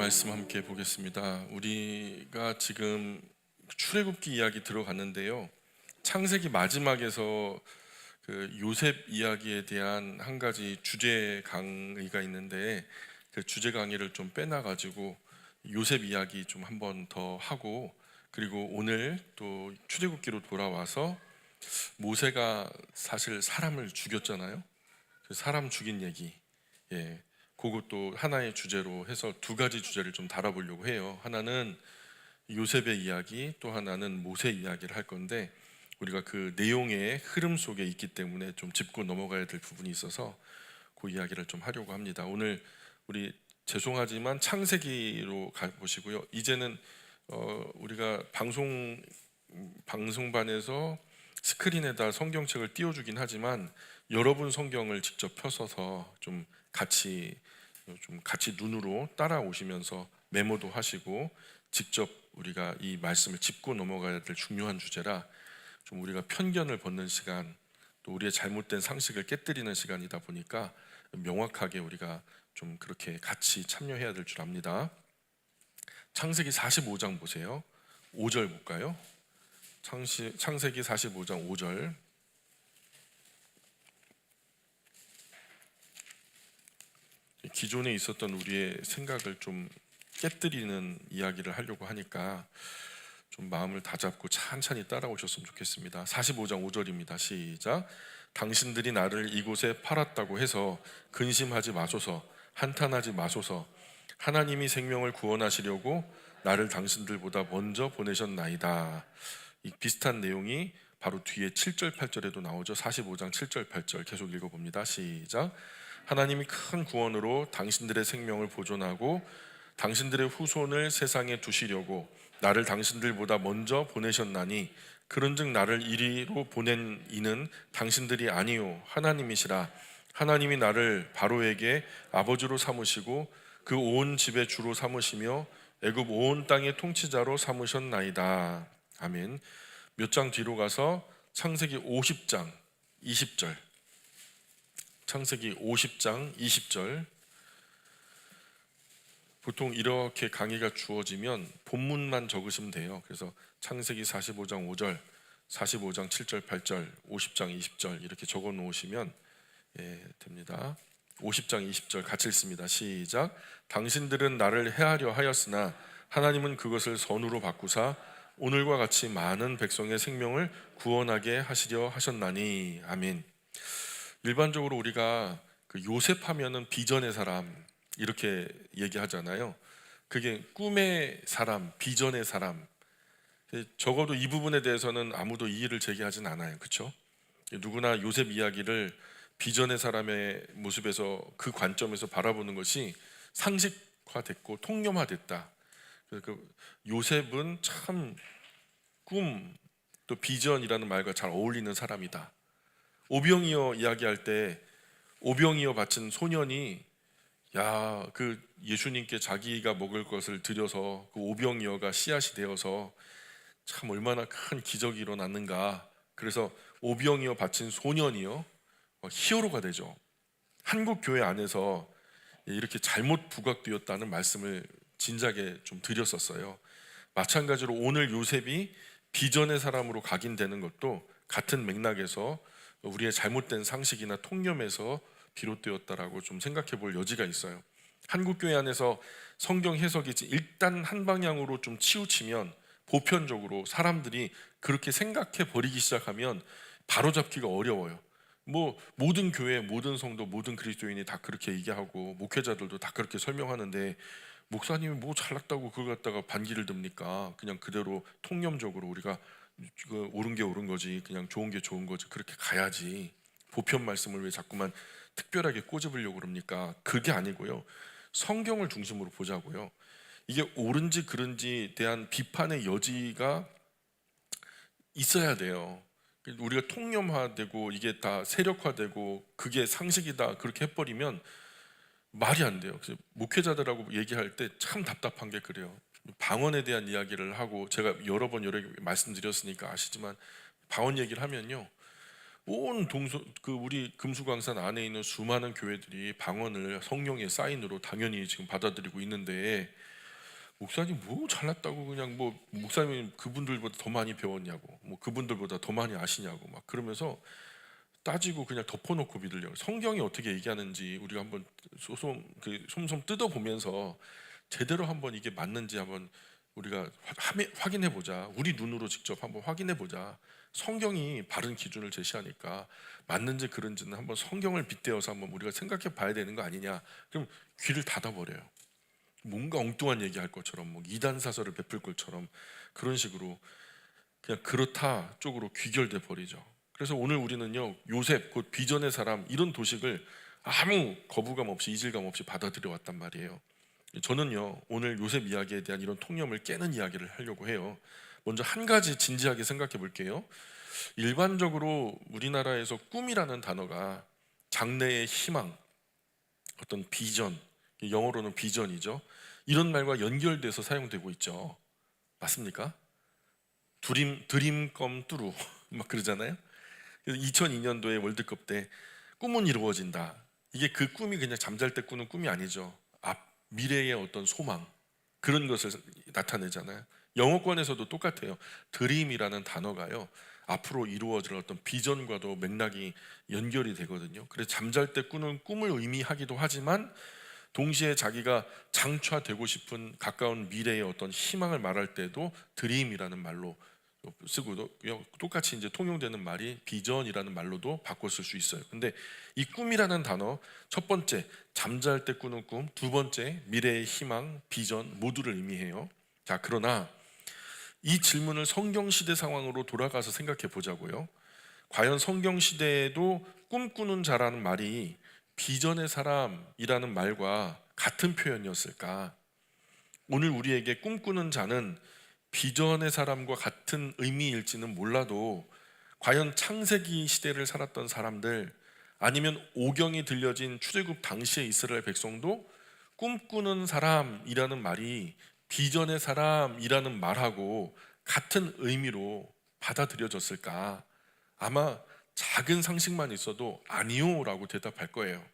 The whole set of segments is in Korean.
말씀 함께 보겠습니다. 우리가 지금 출애굽기 이야기 들어갔는데요. 창세기 마지막에서 그 요셉 이야기에 대한 한 가지 주제 강의가 있는데 그 주제 강의를 좀 빼놔가지고 요셉 이야기 좀 한 번 더 하고, 그리고 오늘 또 출애굽기로 돌아와서 모세가 사실 사람을 죽였잖아요. 그 사람 죽인 얘기, 그것도 하나의 주제로 해서 두 가지 주제를 좀 다뤄보려고 해요. 하나는 요셉의 이야기, 또 하나는 모세 이야기를 할 건데, 우리가 그 내용의 흐름 속에 있기 때문에 좀 짚고 넘어가야 될 부분이 있어서 그 이야기를 좀 하려고 합니다. 오늘 우리 죄송하지만 창세기로 가보시고요. 이제는 우리가 방송반에서 스크린에다 성경책을 띄워주긴 하지만 여러분 성경을 직접 펴서서 좀 같이 눈으로 따라오시면서 메모도 하시고, 직접 우리가 이 말씀을 짚고 넘어가야 될 중요한 주제라 좀 우리가 편견을 벗는 시간, 또 우리의 잘못된 상식을 깨뜨리는 시간이다 보니까 명확하게 우리가 좀 그렇게 같이 참여해야 될 줄 압니다. 창세기 45장 보세요. 5절 볼까요? 창세기 45장 5절. 기존에 있었던 우리의 생각을 좀 깨뜨리는 이야기를 하려고 하니까 좀 마음을 다잡고 찬찬히 따라오셨으면 좋겠습니다. 45장 5절입니다. 시작. 당신들이 나를 이곳에 팔았다고 해서 근심하지 마소서, 한탄하지 마소서. 하나님이 생명을 구원하시려고 나를 당신들보다 먼저 보내셨나이다. 이 비슷한 내용이 바로 뒤에 7절 8절에도 나오죠. 45장 7절 8절 계속 읽어봅니다. 시작. 하나님이 큰 구원으로 당신들의 생명을 보존하고 당신들의 후손을 세상에 두시려고 나를 당신들보다 먼저 보내셨나니, 그런즉 나를 이리로 보낸 이는 당신들이 아니요 하나님이시라. 하나님이 나를 바로에게 아버지로 삼으시고 그 온 집의 주로 삼으시며 애굽 온 땅의 통치자로 삼으셨나이다. 아멘. 몇 장 뒤로 가서 창세기 50장 20절, 창세기 50장 20절. 보통 이렇게 강의가 주어지면 본문만 적으시면 돼요. 그래서 창세기 45장 5절, 45장 7절 8절, 50장 20절 이렇게 적어 놓으시면 됩니다. 50장 20절 같이 읽습니다. 시작. 당신들은 나를 해하려 하였으나 하나님은 그것을 선으로 바꾸사 오늘과 같이 많은 백성의 생명을 구원하게 하시려 하셨나니. 아멘. 일반적으로 우리가 그 요셉 하면은 비전의 사람 이렇게 얘기하잖아요. 그게 꿈의 사람, 비전의 사람. 적어도 이 부분에 대해서는 아무도 이의를 제기하진 않아요. 그렇죠? 누구나 요셉 이야기를 비전의 사람의 모습에서, 그 관점에서 바라보는 것이 상식화됐고 통념화됐다. 그 요셉은 참 꿈, 또 비전이라는 말과 잘 어울리는 사람이다. 오병이어 이야기할 때 오병이어 바친 소년이 그 예수님께 자기가 먹을 것을 드려서 그 오병이어가 씨앗이 되어서 참 얼마나 큰 기적이 일어났는가. 그래서 오병이어 바친 소년이요 히어로가 되죠. 한국 교회 안에서 이렇게 잘못 부각되었다는 말씀을 진작에 좀 드렸었어요. 마찬가지로 오늘 요셉이 비전의 사람으로 각인되는 것도 같은 맥락에서 우리의 잘못된 상식이나 통념에서 비롯되었다라고 좀 생각해 볼 여지가 있어요. 한국 교회 안에서 성경 해석이 일단 한 방향으로 좀 치우치면, 보편적으로 사람들이 그렇게 생각해 버리기 시작하면 바로잡기가 어려워요. 모든 교회, 모든 성도, 모든 그리스도인이 다 그렇게 얘기하고 목회자들도 다 그렇게 설명하는데, 목사님이 뭐 잘났다고 그걸 갖다가 반기를 듭니까? 그냥 그대로 통념적으로 우리가 옳은 게 옳은 거지, 그냥 좋은 게 좋은 거지, 그렇게 가야지. 보편 말씀을 왜 자꾸만 특별하게 꼬집으려고 그럽니까? 그게 아니고요, 성경을 중심으로 보자고요. 이게 옳은지 그른지 대한 비판의 여지가 있어야 돼요. 우리가 통념화되고 이게 다 세력화되고 그게 상식이다 그렇게 해버리면 말이 안 돼요. 그래서 목회자들하고 얘기할 때 참 답답한 게 그래요. 방언에 대한 이야기를 하고, 제가 여러 번 말씀드렸으니까 아시지만, 방언 얘기를 하면요, 온 우리 금수강산 안에 있는 수많은 교회들이 방언을 성령의 사인으로 당연히 지금 받아들이고 있는데, 목사님 뭐 잘났다고 그냥 뭐 목사님 그분들보다 더 많이 배웠냐고, 뭐 그분들보다 더 많이 아시냐고 막 그러면서 따지고 그냥 덮어놓고 믿으려고. 성경이 어떻게 얘기하는지 우리가 한번 솜솜 뜯어보면서 제대로 한번 이게 맞는지 한번 우리가 확인해 보자. 우리 눈으로 직접 한번 확인해 보자. 성경이 바른 기준을 제시하니까 맞는지 그런지는 한번 성경을 빗대어서 한번 우리가 생각해 봐야 되는 거 아니냐. 그럼 귀를 닫아버려요. 뭔가 엉뚱한 얘기할 것처럼, 뭐 이단 사설을 베풀 것처럼 그런 식으로 그냥 그렇다 쪽으로 귀결돼 버리죠. 그래서 오늘 우리는요, 요셉 곧 비전의 사람, 이런 도식을 아무 거부감 없이 이질감 없이 받아들여 왔단 말이에요. 저는요, 오늘 요셉 이야기에 대한 이런 통념을 깨는 이야기를 하려고 해요. 먼저 한 가지 진지하게 생각해 볼게요. 일반적으로 우리나라에서 꿈이라는 단어가 장래의 희망, 어떤 비전, 영어로는 비전이죠, 이런 말과 연결돼서 사용되고 있죠. 맞습니까? 드림 껌 뚜루 막 그러잖아요. 그래서 2002년도에 월드컵 때 꿈은 이루어진다. 이게 그 꿈이 그냥 잠잘 때 꾸는 꿈이 아니죠. 미래의 어떤 소망, 그런 것을 나타내잖아요. 영어권에서도 똑같아요. 드림이라는 단어가요, 앞으로 이루어질 어떤 비전과도 맥락이 연결이 되거든요. 그래서 잠잘 때 꾸는 꿈을 의미하기도 하지만 동시에 자기가 장차되고 싶은 가까운 미래의 어떤 희망을 말할 때도 드림이라는 말로 쓰고도 똑같이 이제 통용되는 말이 비전이라는 말로도 바꿔 쓸 수 있어요. 근데 이 꿈이라는 단어, 첫 번째 잠잘 때 꾸는 꿈, 두 번째 미래의 희망, 비전 모두를 의미해요. 자, 그러나 이 질문을 성경 시대 상황으로 돌아가서 생각해 보자고요. 과연 성경 시대에도 꿈꾸는 자라는 말이 비전의 사람이라는 말과 같은 표현이었을까? 오늘 우리에게 꿈꾸는 자는 비전의 사람과 같은 의미일지는 몰라도 과연 창세기 시대를 살았던 사람들, 아니면 오경이 들려진 출애굽 당시의 이스라엘 백성도 꿈꾸는 사람이라는 말이 비전의 사람이라는 말하고 같은 의미로 받아들여졌을까? 아마 작은 상식만 있어도 아니요 라고 대답할 거예요.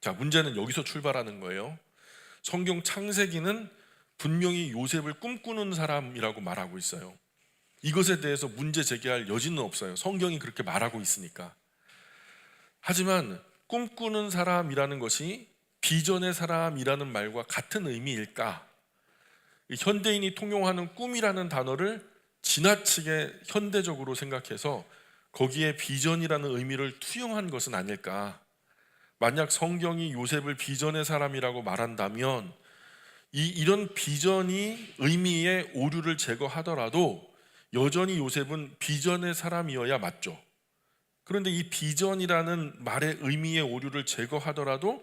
자, 문제는 여기서 출발하는 거예요. 성경 창세기는 분명히 요셉을 꿈꾸는 사람이라고 말하고 있어요. 이것에 대해서 문제 제기할 여지는 없어요. 성경이 그렇게 말하고 있으니까. 하지만 꿈꾸는 사람이라는 것이 비전의 사람이라는 말과 같은 의미일까? 현대인이 통용하는 꿈이라는 단어를 지나치게 현대적으로 생각해서 거기에 비전이라는 의미를 투영한 것은 아닐까? 만약 성경이 요셉을 비전의 사람이라고 말한다면 이런 비전이 의미의 오류를 제거하더라도 여전히 요셉은 비전의 사람이어야 맞죠. 그런데 이 비전이라는 말의 의미의 오류를 제거하더라도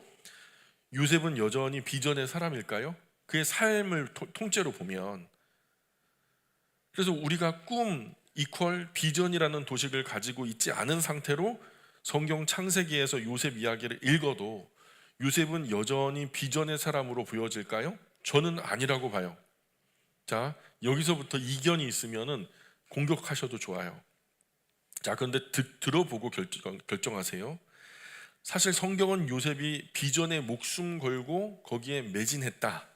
요셉은 여전히 비전의 사람일까요? 그의 삶을 통째로 보면. 그래서 우리가 꿈 이퀄 비전이라는 도식을 가지고 있지 않은 상태로 성경 창세기에서 요셉 이야기를 읽어도 요셉은 여전히 비전의 사람으로 보여질까요? 저는 아니라고 봐요. 자, 여기서부터 이견이 있으면은 공격하셔도 좋아요. 자, 그런데 들어보고 결정하세요. 사실 성경은 요셉이 비전에 목숨 걸고 거기에 매진했다,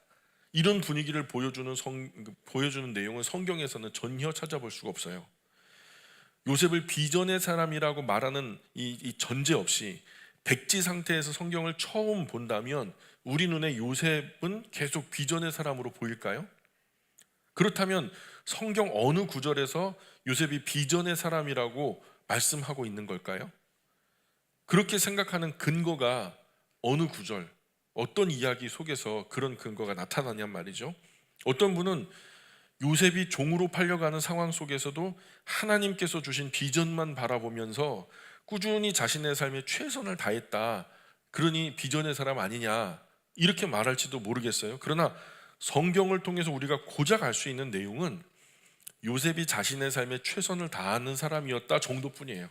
이런 분위기를 보여주는 내용은 성경에서는 전혀 찾아볼 수가 없어요. 요셉을 비전의 사람이라고 말하는 이 전제 없이 백지 상태에서 성경을 처음 본다면 우리 눈에 요셉은 계속 비전의 사람으로 보일까요? 그렇다면 성경 어느 구절에서 요셉이 비전의 사람이라고 말씀하고 있는 걸까요? 그렇게 생각하는 근거가 어느 구절, 어떤 이야기 속에서 그런 근거가 나타나냔 말이죠. 어떤 분은 요셉이 종으로 팔려가는 상황 속에서도 하나님께서 주신 비전만 바라보면서 꾸준히 자신의 삶에 최선을 다했다, 그러니 비전의 사람 아니냐, 이렇게 말할지도 모르겠어요. 그러나 성경을 통해서 우리가 고작 알 수 있는 내용은 요셉이 자신의 삶에 최선을 다하는 사람이었다 정도뿐이에요.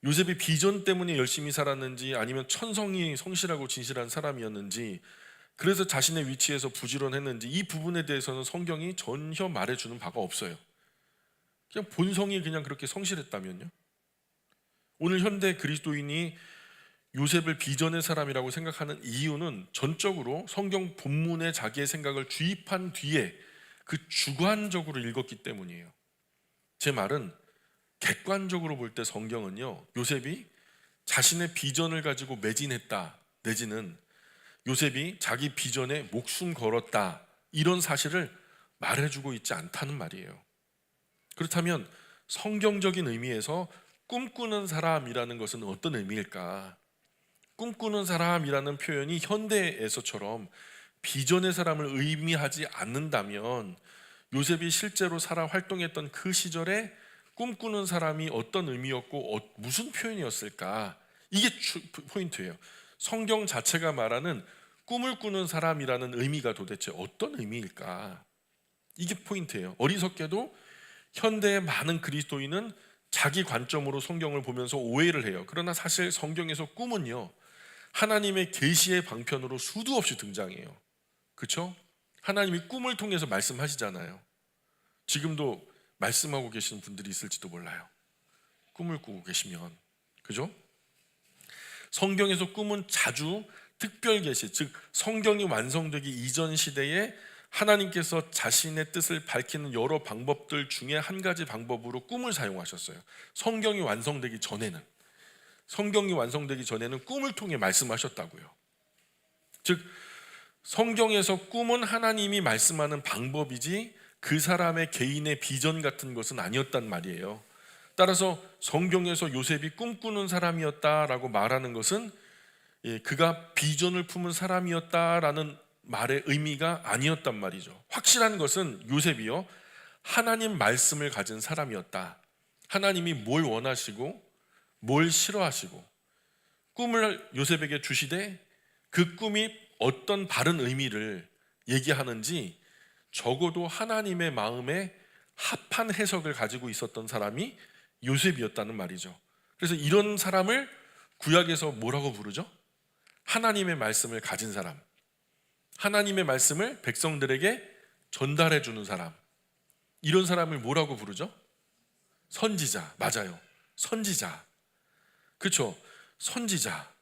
요셉이 비전 때문에 열심히 살았는지 아니면 천성이 성실하고 진실한 사람이었는지, 그래서 자신의 위치에서 부지런했는지, 이 부분에 대해서는 성경이 전혀 말해주는 바가 없어요. 그냥 본성이 그냥 그렇게 성실했다면요? 오늘 현대 그리스도인이 요셉을 비전의 사람이라고 생각하는 이유는 전적으로 성경 본문에 자기의 생각을 주입한 뒤에 그 주관적으로 읽었기 때문이에요. 제 말은 객관적으로 볼 때 성경은요, 요셉이 자신의 비전을 가지고 매진했다 내지는 요셉이 자기 비전에 목숨 걸었다 이런 사실을 말해주고 있지 않다는 말이에요. 그렇다면 성경적인 의미에서 꿈꾸는 사람이라는 것은 어떤 의미일까? 꿈꾸는 사람이라는 표현이 현대에서처럼 비전의 사람을 의미하지 않는다면 요셉이 실제로 살아 활동했던 그 시절에 꿈꾸는 사람이 어떤 의미였고 무슨 표현이었을까? 이게 포인트예요. 성경 자체가 말하는 꿈을 꾸는 사람이라는 의미가 도대체 어떤 의미일까? 이게 포인트예요. 어리석게도 현대의 많은 그리스도인은 자기 관점으로 성경을 보면서 오해를 해요. 그러나 사실 성경에서 꿈은요, 하나님의 계시의 방편으로 수도 없이 등장해요. 그렇죠? 하나님이 꿈을 통해서 말씀하시잖아요. 지금도 말씀하고 계시는 분들이 있을지도 몰라요. 꿈을 꾸고 계시면. 그죠? 성경에서 꿈은 자주 특별 계시, 즉 성경이 완성되기 이전 시대에 하나님께서 자신의 뜻을 밝히는 여러 방법들 중에 한 가지 방법으로 꿈을 사용하셨어요. 성경이 완성되기 전에는 꿈을 통해 말씀하셨다고요. 즉 성경에서 꿈은 하나님이 말씀하는 방법이지 그 사람의 개인의 비전 같은 것은 아니었단 말이에요. 따라서 성경에서 요셉이 꿈꾸는 사람이었다라고 말하는 것은 그가 비전을 품은 사람이었다라는 말의 의미가 아니었단 말이죠. 확실한 것은 요셉이요, 하나님 말씀을 가진 사람이었다. 하나님이 뭘 원하시고 뭘 싫어하시고 꿈을 요셉에게 주시되 그 꿈이 어떤 바른 의미를 얘기하는지 적어도 하나님의 마음에 합한 해석을 가지고 있었던 사람이 요셉이었다는 말이죠. 그래서 이런 사람을 구약에서 뭐라고 부르죠? 하나님의 말씀을 가진 사람, 하나님의 말씀을 백성들에게 전달해 주는 사람, 이런 사람을 뭐라고 부르죠? 선지자. 맞아요. 선지자. 그렇죠? 선지자.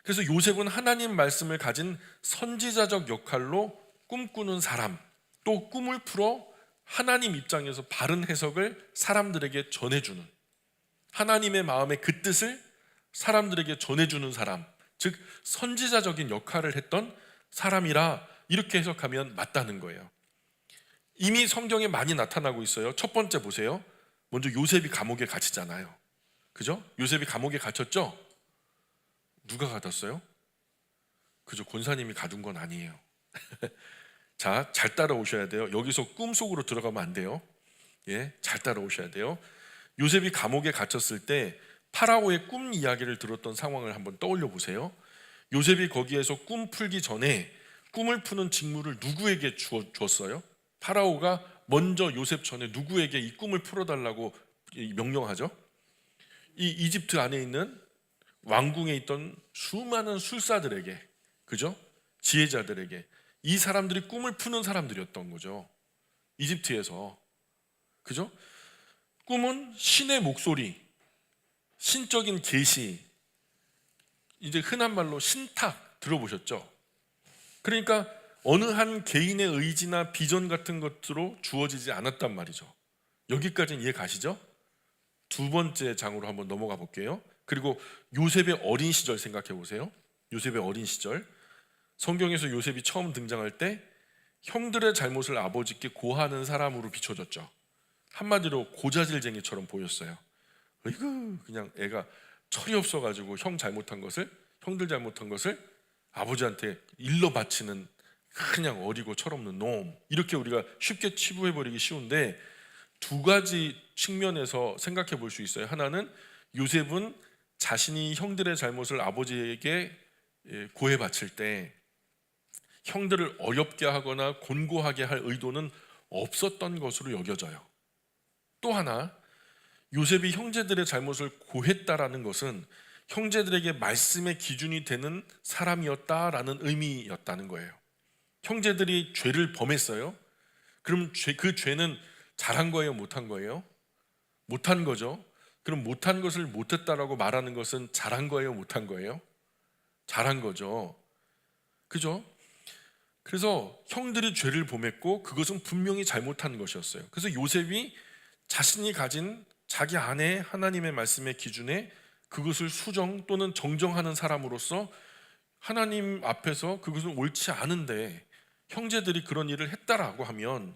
그래서 요셉은 하나님 말씀을 가진 선지자적 역할로 꿈꾸는 사람, 또 꿈을 풀어 하나님 입장에서 바른 해석을 사람들에게 전해주는, 하나님의 마음의 그 뜻을 사람들에게 전해주는 사람, 즉 선지자적인 역할을 했던 사람이라 이렇게 해석하면 맞다는 거예요. 이미 성경에 많이 나타나고 있어요. 첫 번째 보세요. 먼저 요셉이 감옥에 갇히잖아요. 그죠? 요셉이 감옥에 갇혔죠? 누가 가뒀어요? 그죠? 권사님이 가둔 건 아니에요. 자, 잘 따라오셔야 돼요. 여기서 꿈속으로 들어가면 안 돼요. 예, 잘 따라오셔야 돼요. 요셉이 감옥에 갇혔을 때 파라오의 꿈 이야기를 들었던 상황을 한번 떠올려 보세요. 요셉이 거기에서 꿈 풀기 전에 꿈을 푸는 직무를 누구에게 주었어요? 파라오가 먼저 요셉 전에 누구에게 이 꿈을 풀어달라고 명령하죠? 이 이집트 안에 있는 왕궁에 있던 수많은 술사들에게, 그죠? 지혜자들에게, 이 사람들이 꿈을 푸는 사람들이었던 거죠. 이집트에서. 그죠? 꿈은 신의 목소리, 신적인 계시, 이제 흔한 말로 신탁 들어보셨죠? 그러니까 어느 한 개인의 의지나 비전 같은 것으로 주어지지 않았단 말이죠. 여기까지는 이해 가시죠? 두 번째 장으로 한번 넘어가 볼게요. 그리고 요셉의 어린 시절 생각해 보세요. 요셉의 어린 시절. 성경에서 요셉이 처음 등장할 때 형들의 잘못을 아버지께 고하는 사람으로 비춰졌죠. 한마디로 고자질쟁이처럼 보였어요. 어이구, 그냥 애가 철이 없어가지고 형들 잘못한 것을 아버지한테 일러 바치는 그냥 어리고 철없는 놈, 이렇게 우리가 쉽게 치부해버리기 쉬운데 두 가지 측면에서 생각해 볼 수 있어요. 하나는 요셉은 자신이 형들의 잘못을 아버지에게 고해 바칠 때 형들을 어렵게 하거나 곤고하게 할 의도는 없었던 것으로 여겨져요. 또 하나, 요셉이 형제들의 잘못을 고했다라는 것은 형제들에게 말씀의 기준이 되는 사람이었다라는 의미였다는 거예요. 형제들이 죄를 범했어요. 그럼 그 죄는 잘한 거예요, 못한 거예요? 못한 거죠. 그럼 못한 것을 못했다라고 말하는 것은 잘한 거예요, 못한 거예요? 잘한 거죠. 그죠? 그래서 형들이 죄를 범했고 그것은 분명히 잘못한 것이었어요. 그래서 요셉이 자신이 가진 자기 안에 하나님의 말씀의 기준에 그것을 수정 또는 정정하는 사람으로서 하나님 앞에서 그것은 옳지 않은데 형제들이 그런 일을 했다라고 하면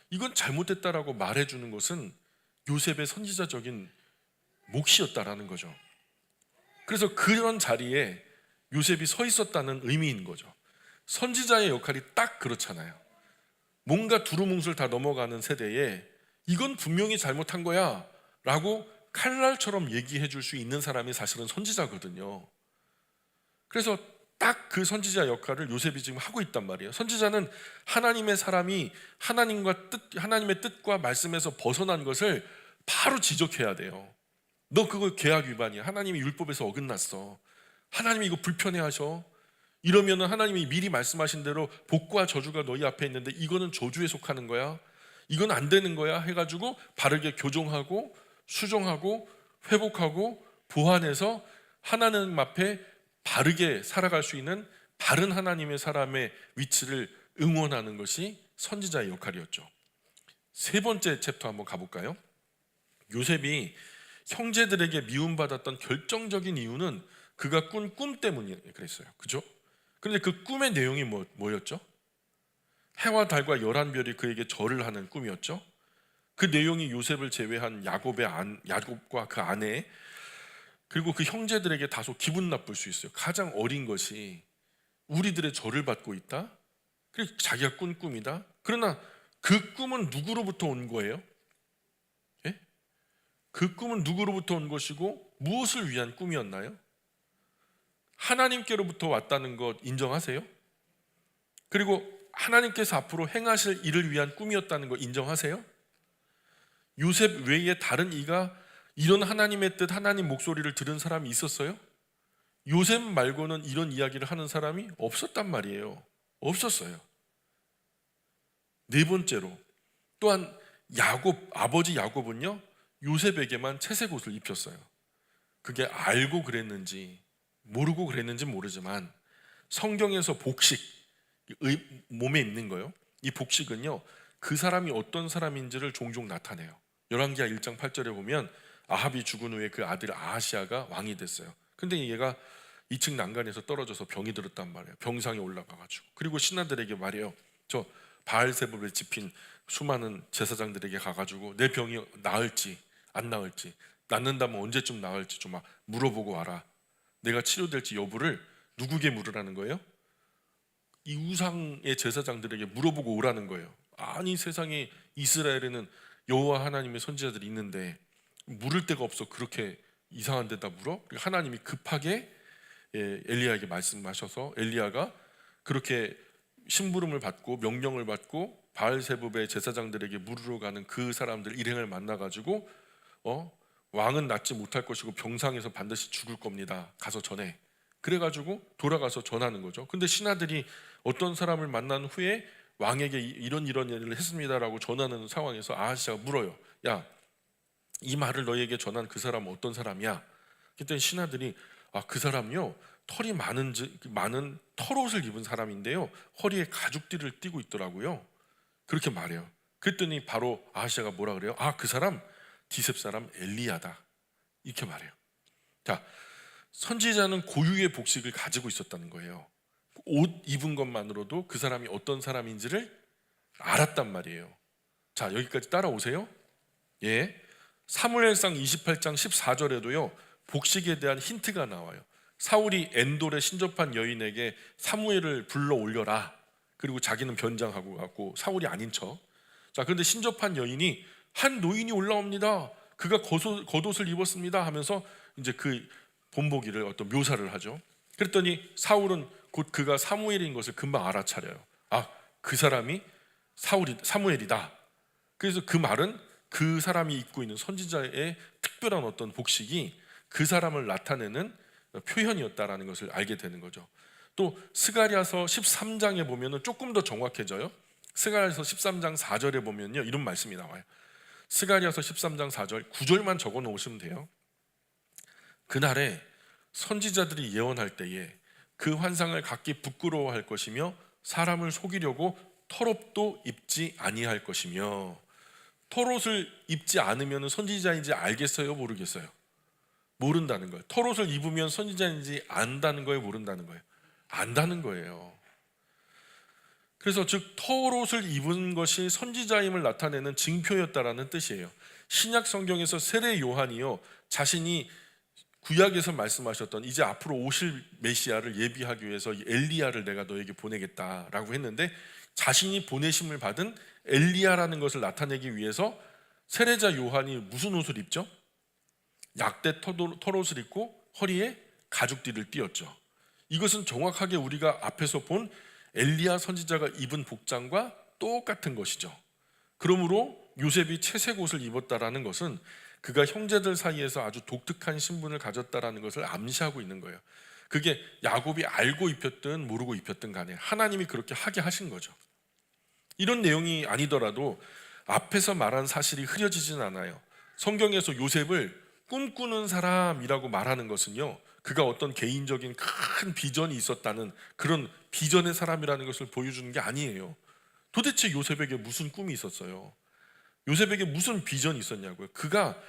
이건 잘못됐다라고 말해주는 것은 요셉의 선지자적인 몫이었다라는 거죠. 그래서 그런 자리에 요셉이 서 있었다는 의미인 거죠. 선지자의 역할이 딱 그렇잖아요. 뭔가 두루뭉술 다 넘어가는 세대에 이건 분명히 잘못한 거야 라고 칼날처럼 얘기해 줄 수 있는 사람이 사실은 선지자거든요. 그래서 딱 그 선지자 역할을 요셉이 지금 하고 있단 말이에요. 선지자는 하나님의 사람이 하나님의 뜻과 말씀에서 벗어난 것을 바로 지적해야 돼요. 너 그거 계약 위반이야. 하나님이 율법에서 어긋났어. 하나님이 이거 불편해하셔. 이러면은 하나님이 미리 말씀하신 대로 복과 저주가 너희 앞에 있는데 이거는 저주에 속하는 거야. 이건 안 되는 거야 해가지고 바르게 교정하고 수정하고 회복하고 보완해서 하나님 앞에 바르게 살아갈 수 있는 바른 하나님의 사람의 위치를 응원하는 것이 선지자의 역할이었죠. 세 번째 챕터 한번 가볼까요? 요셉이 형제들에게 미움받았던 결정적인 이유는 그가 꾼 꿈 때문에 그랬어요. 그죠? 그런데 그 꿈의 내용이 뭐였죠? 해와 달과 11별이 그에게 절을 하는 꿈이었죠. 그 내용이 요셉을 제외한 야곱과 그 아내 그리고 그 형제들에게 다소 기분 나쁠 수 있어요. 가장 어린 것이 우리들의 절을 받고 있다. 그리고 자기가 꾼 꿈이다. 그러나 그 꿈은 누구로부터 온 거예요? 예? 그 꿈은 누구로부터 온 것이고 무엇을 위한 꿈이었나요? 하나님께로부터 왔다는 것 인정하세요? 그리고 하나님께서 앞으로 행하실 일을 위한 꿈이었다는 거 인정하세요? 요셉 외에 다른 이가 이런 하나님의 뜻, 하나님 목소리를 들은 사람이 있었어요? 요셉 말고는 이런 이야기를 하는 사람이 없었단 말이에요. 없었어요. 네 번째로 또한 아버지 야곱은요 요셉에게만 채색 옷을 입혔어요. 그게 알고 그랬는지 모르고 그랬는지 모르지만 성경에서 복식, 몸에 입는 거요. 이 복식은요 그 사람이 어떤 사람인지를 종종 나타내요. 열왕기하 1장 8절에 보면 아합이 죽은 후에 그 아들 아하시아가 왕이 됐어요. 근데 얘가 2층 난간에서 떨어져서 병이 들었단 말이에요. 병상에 올라가가지고. 그리고 신하들에게 말해요. 저 바알세불에 집힌 수많은 제사장들에게 가가지고 내 병이 나을지 안 나을지, 낫는다면 언제쯤 나을지 좀 물어보고 와라. 내가 치료될지 여부를 누구에게 물으라는 거예요? 이 우상의 제사장들에게 물어보고 오라는 거예요. 아니 세상에 이스라엘에는 여호와 하나님의 선지자들이 있는데 물을 데가 없어 그렇게 이상한 데다 물어? 하나님이 급하게 엘리야에게 말씀하셔서 엘리야가 그렇게 심부름을 받고 명령을 받고 바알세불의 제사장들에게 물으러 가는 그 사람들 일행을 만나가지고 왕은 낫지 못할 것이고 병상에서 반드시 죽을 겁니다. 가서 전해. 그래가지고 돌아가서 전하는 거죠. 근데 신하들이 어떤 사람을 만난 후에 왕에게 이런 일을 했습니다라고 전하는 상황에서 아하시아가 물어요. 야, 이 말을 너에게 전한 그 사람은 어떤 사람이야? 그랬더니 신하들이 그 사람요 털이 많은 털옷을 입은 사람인데요 허리에 가죽띠를 띠고 있더라고요. 그렇게 말해요. 그랬더니 바로 아하시아가 뭐라 그래요? 그 사람 디셉 사람 엘리야다 이렇게 말해요. 자, 선지자는 고유의 복식을 가지고 있었다는 거예요. 옷 입은 것만으로도 그 사람이 어떤 사람인지를 알았단 말이에요. 자, 여기까지 따라오세요. 예, 사무엘상 28장 14절에도요 복식에 대한 힌트가 나와요. 사울이 엔돌에 신접한 여인에게 사무엘을 불러 올려라. 그리고 자기는 변장하고 갔고 사울이 아닌 척. 자, 그런데 신접한 여인이 한 노인이 올라옵니다. 그가 겉옷을 입었습니다 하면서 이제 그 본보기를 어떤 묘사를 하죠. 그랬더니 사울은 곧 그가 사무엘인 것을 금방 알아차려요. 그 사람이 사무엘이다. 그래서 그 말은 그 사람이 입고 있는 선지자의 특별한 어떤 복식이 그 사람을 나타내는 표현이었다라는 것을 알게 되는 거죠. 또 스가랴서 13장에 보면은 조금 더 정확해져요. 스가랴서 13장 4절에 보면요 이런 말씀이 나와요. 스가랴서 13장 4절 9절만 적어 놓으시면 돼요. 그날에 선지자들이 예언할 때에 그 환상을 갖기 부끄러워할 것이며 사람을 속이려고 털옷도 입지 아니할 것이며. 털옷을 입지 않으면 선지자인지 알겠어요? 모르겠어요? 모른다는 거예요. 털옷을 입으면 선지자인지 안다는 거예요? 모른다는 거예요? 안다는 거예요. 그래서 즉 털옷을 입은 것이 선지자임을 나타내는 징표였다라는 뜻이에요. 신약 성경에서 세례 요한이요, 자신이 구약에서 말씀하셨던 이제 앞으로 오실 메시아를 예비하기 위해서 엘리야를 내가 너에게 보내겠다라고 했는데, 자신이 보내심을 받은 엘리야라는 것을 나타내기 위해서 세례자 요한이 무슨 옷을 입죠? 약대 털옷을 입고 허리에 가죽띠를 띄었죠. 이것은 정확하게 우리가 앞에서 본 엘리야 선지자가 입은 복장과 똑같은 것이죠. 그러므로 요셉이 채색 옷을 입었다라는 것은 그가 형제들 사이에서 아주 독특한 신분을 가졌다라는 것을 암시하고 있는 거예요. 그게 야곱이 알고 입혔든 모르고 입혔든 간에 하나님이 그렇게 하게 하신 거죠. 이런 내용이 아니더라도 앞에서 말한 사실이 흐려지진 않아요. 성경에서 요셉을 꿈꾸는 사람이라고 말하는 것은요, 그가 어떤 개인적인 큰 비전이 있었다는 그런 비전의 사람이라는 것을 보여주는 게 아니에요. 도대체 요셉에게 무슨 꿈이 있었어요? 요셉에게 무슨 비전이 있었냐고요? 그가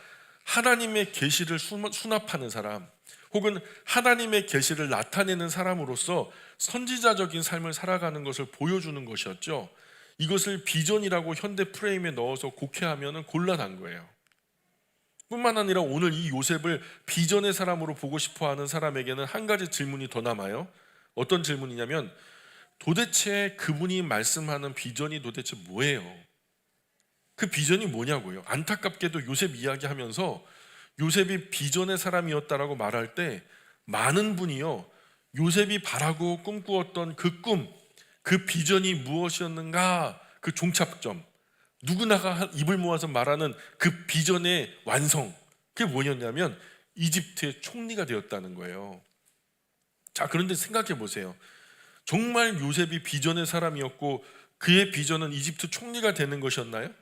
하나님의 계시를 수납하는 사람, 혹은 하나님의 계시를 나타내는 사람으로서 선지자적인 삶을 살아가는 것을 보여주는 것이었죠. 이것을 비전이라고 현대 프레임에 넣어서 곡해하면 곤란한 거예요. 뿐만 아니라 오늘 이 요셉을 비전의 사람으로 보고 싶어하는 사람에게는 한 가지 질문이 더 남아요. 어떤 질문이냐면, 도대체 그분이 말씀하는 비전이 도대체 뭐예요? 그 비전이 뭐냐고요. 안타깝게도 요셉 이야기하면서 요셉이 비전의 사람이었다라고 말할 때 많은 분이요, 요셉이 바라고 꿈꾸었던 그 꿈, 그 비전이 무엇이었는가, 그 종착점, 누구나가 입을 모아서 말하는 그 비전의 완성, 그게 뭐였냐면 이집트의 총리가 되었다는 거예요. 자, 그런데 생각해 보세요. 정말 요셉이 비전의 사람이었고 그의 비전은 이집트 총리가 되는 것이었나요?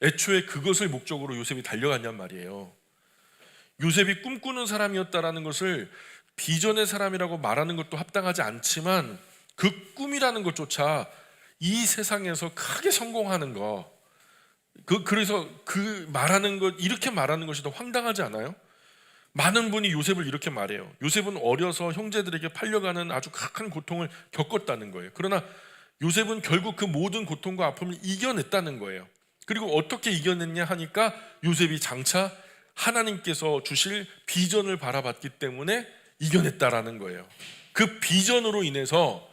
애초에 그것을 목적으로 요셉이 달려갔냔 말이에요. 요셉이 꿈꾸는 사람이었다라는 것을 비전의 사람이라고 말하는 것도 합당하지 않지만, 그 꿈이라는 것조차 이 세상에서 크게 성공하는 거, 그래서 그 말하는 것, 이렇게 말하는 것이 더 황당하지 않아요? 많은 분이 요셉을 이렇게 말해요. 요셉은 어려서 형제들에게 팔려가는 아주 큰 고통을 겪었다는 거예요. 그러나 요셉은 결국 그 모든 고통과 아픔을 이겨냈다는 거예요. 그리고 어떻게 이겨냈냐 하니까 요셉이 장차 하나님께서 주실 비전을 바라봤기 때문에 이겨냈다라는 거예요. 그 비전으로 인해서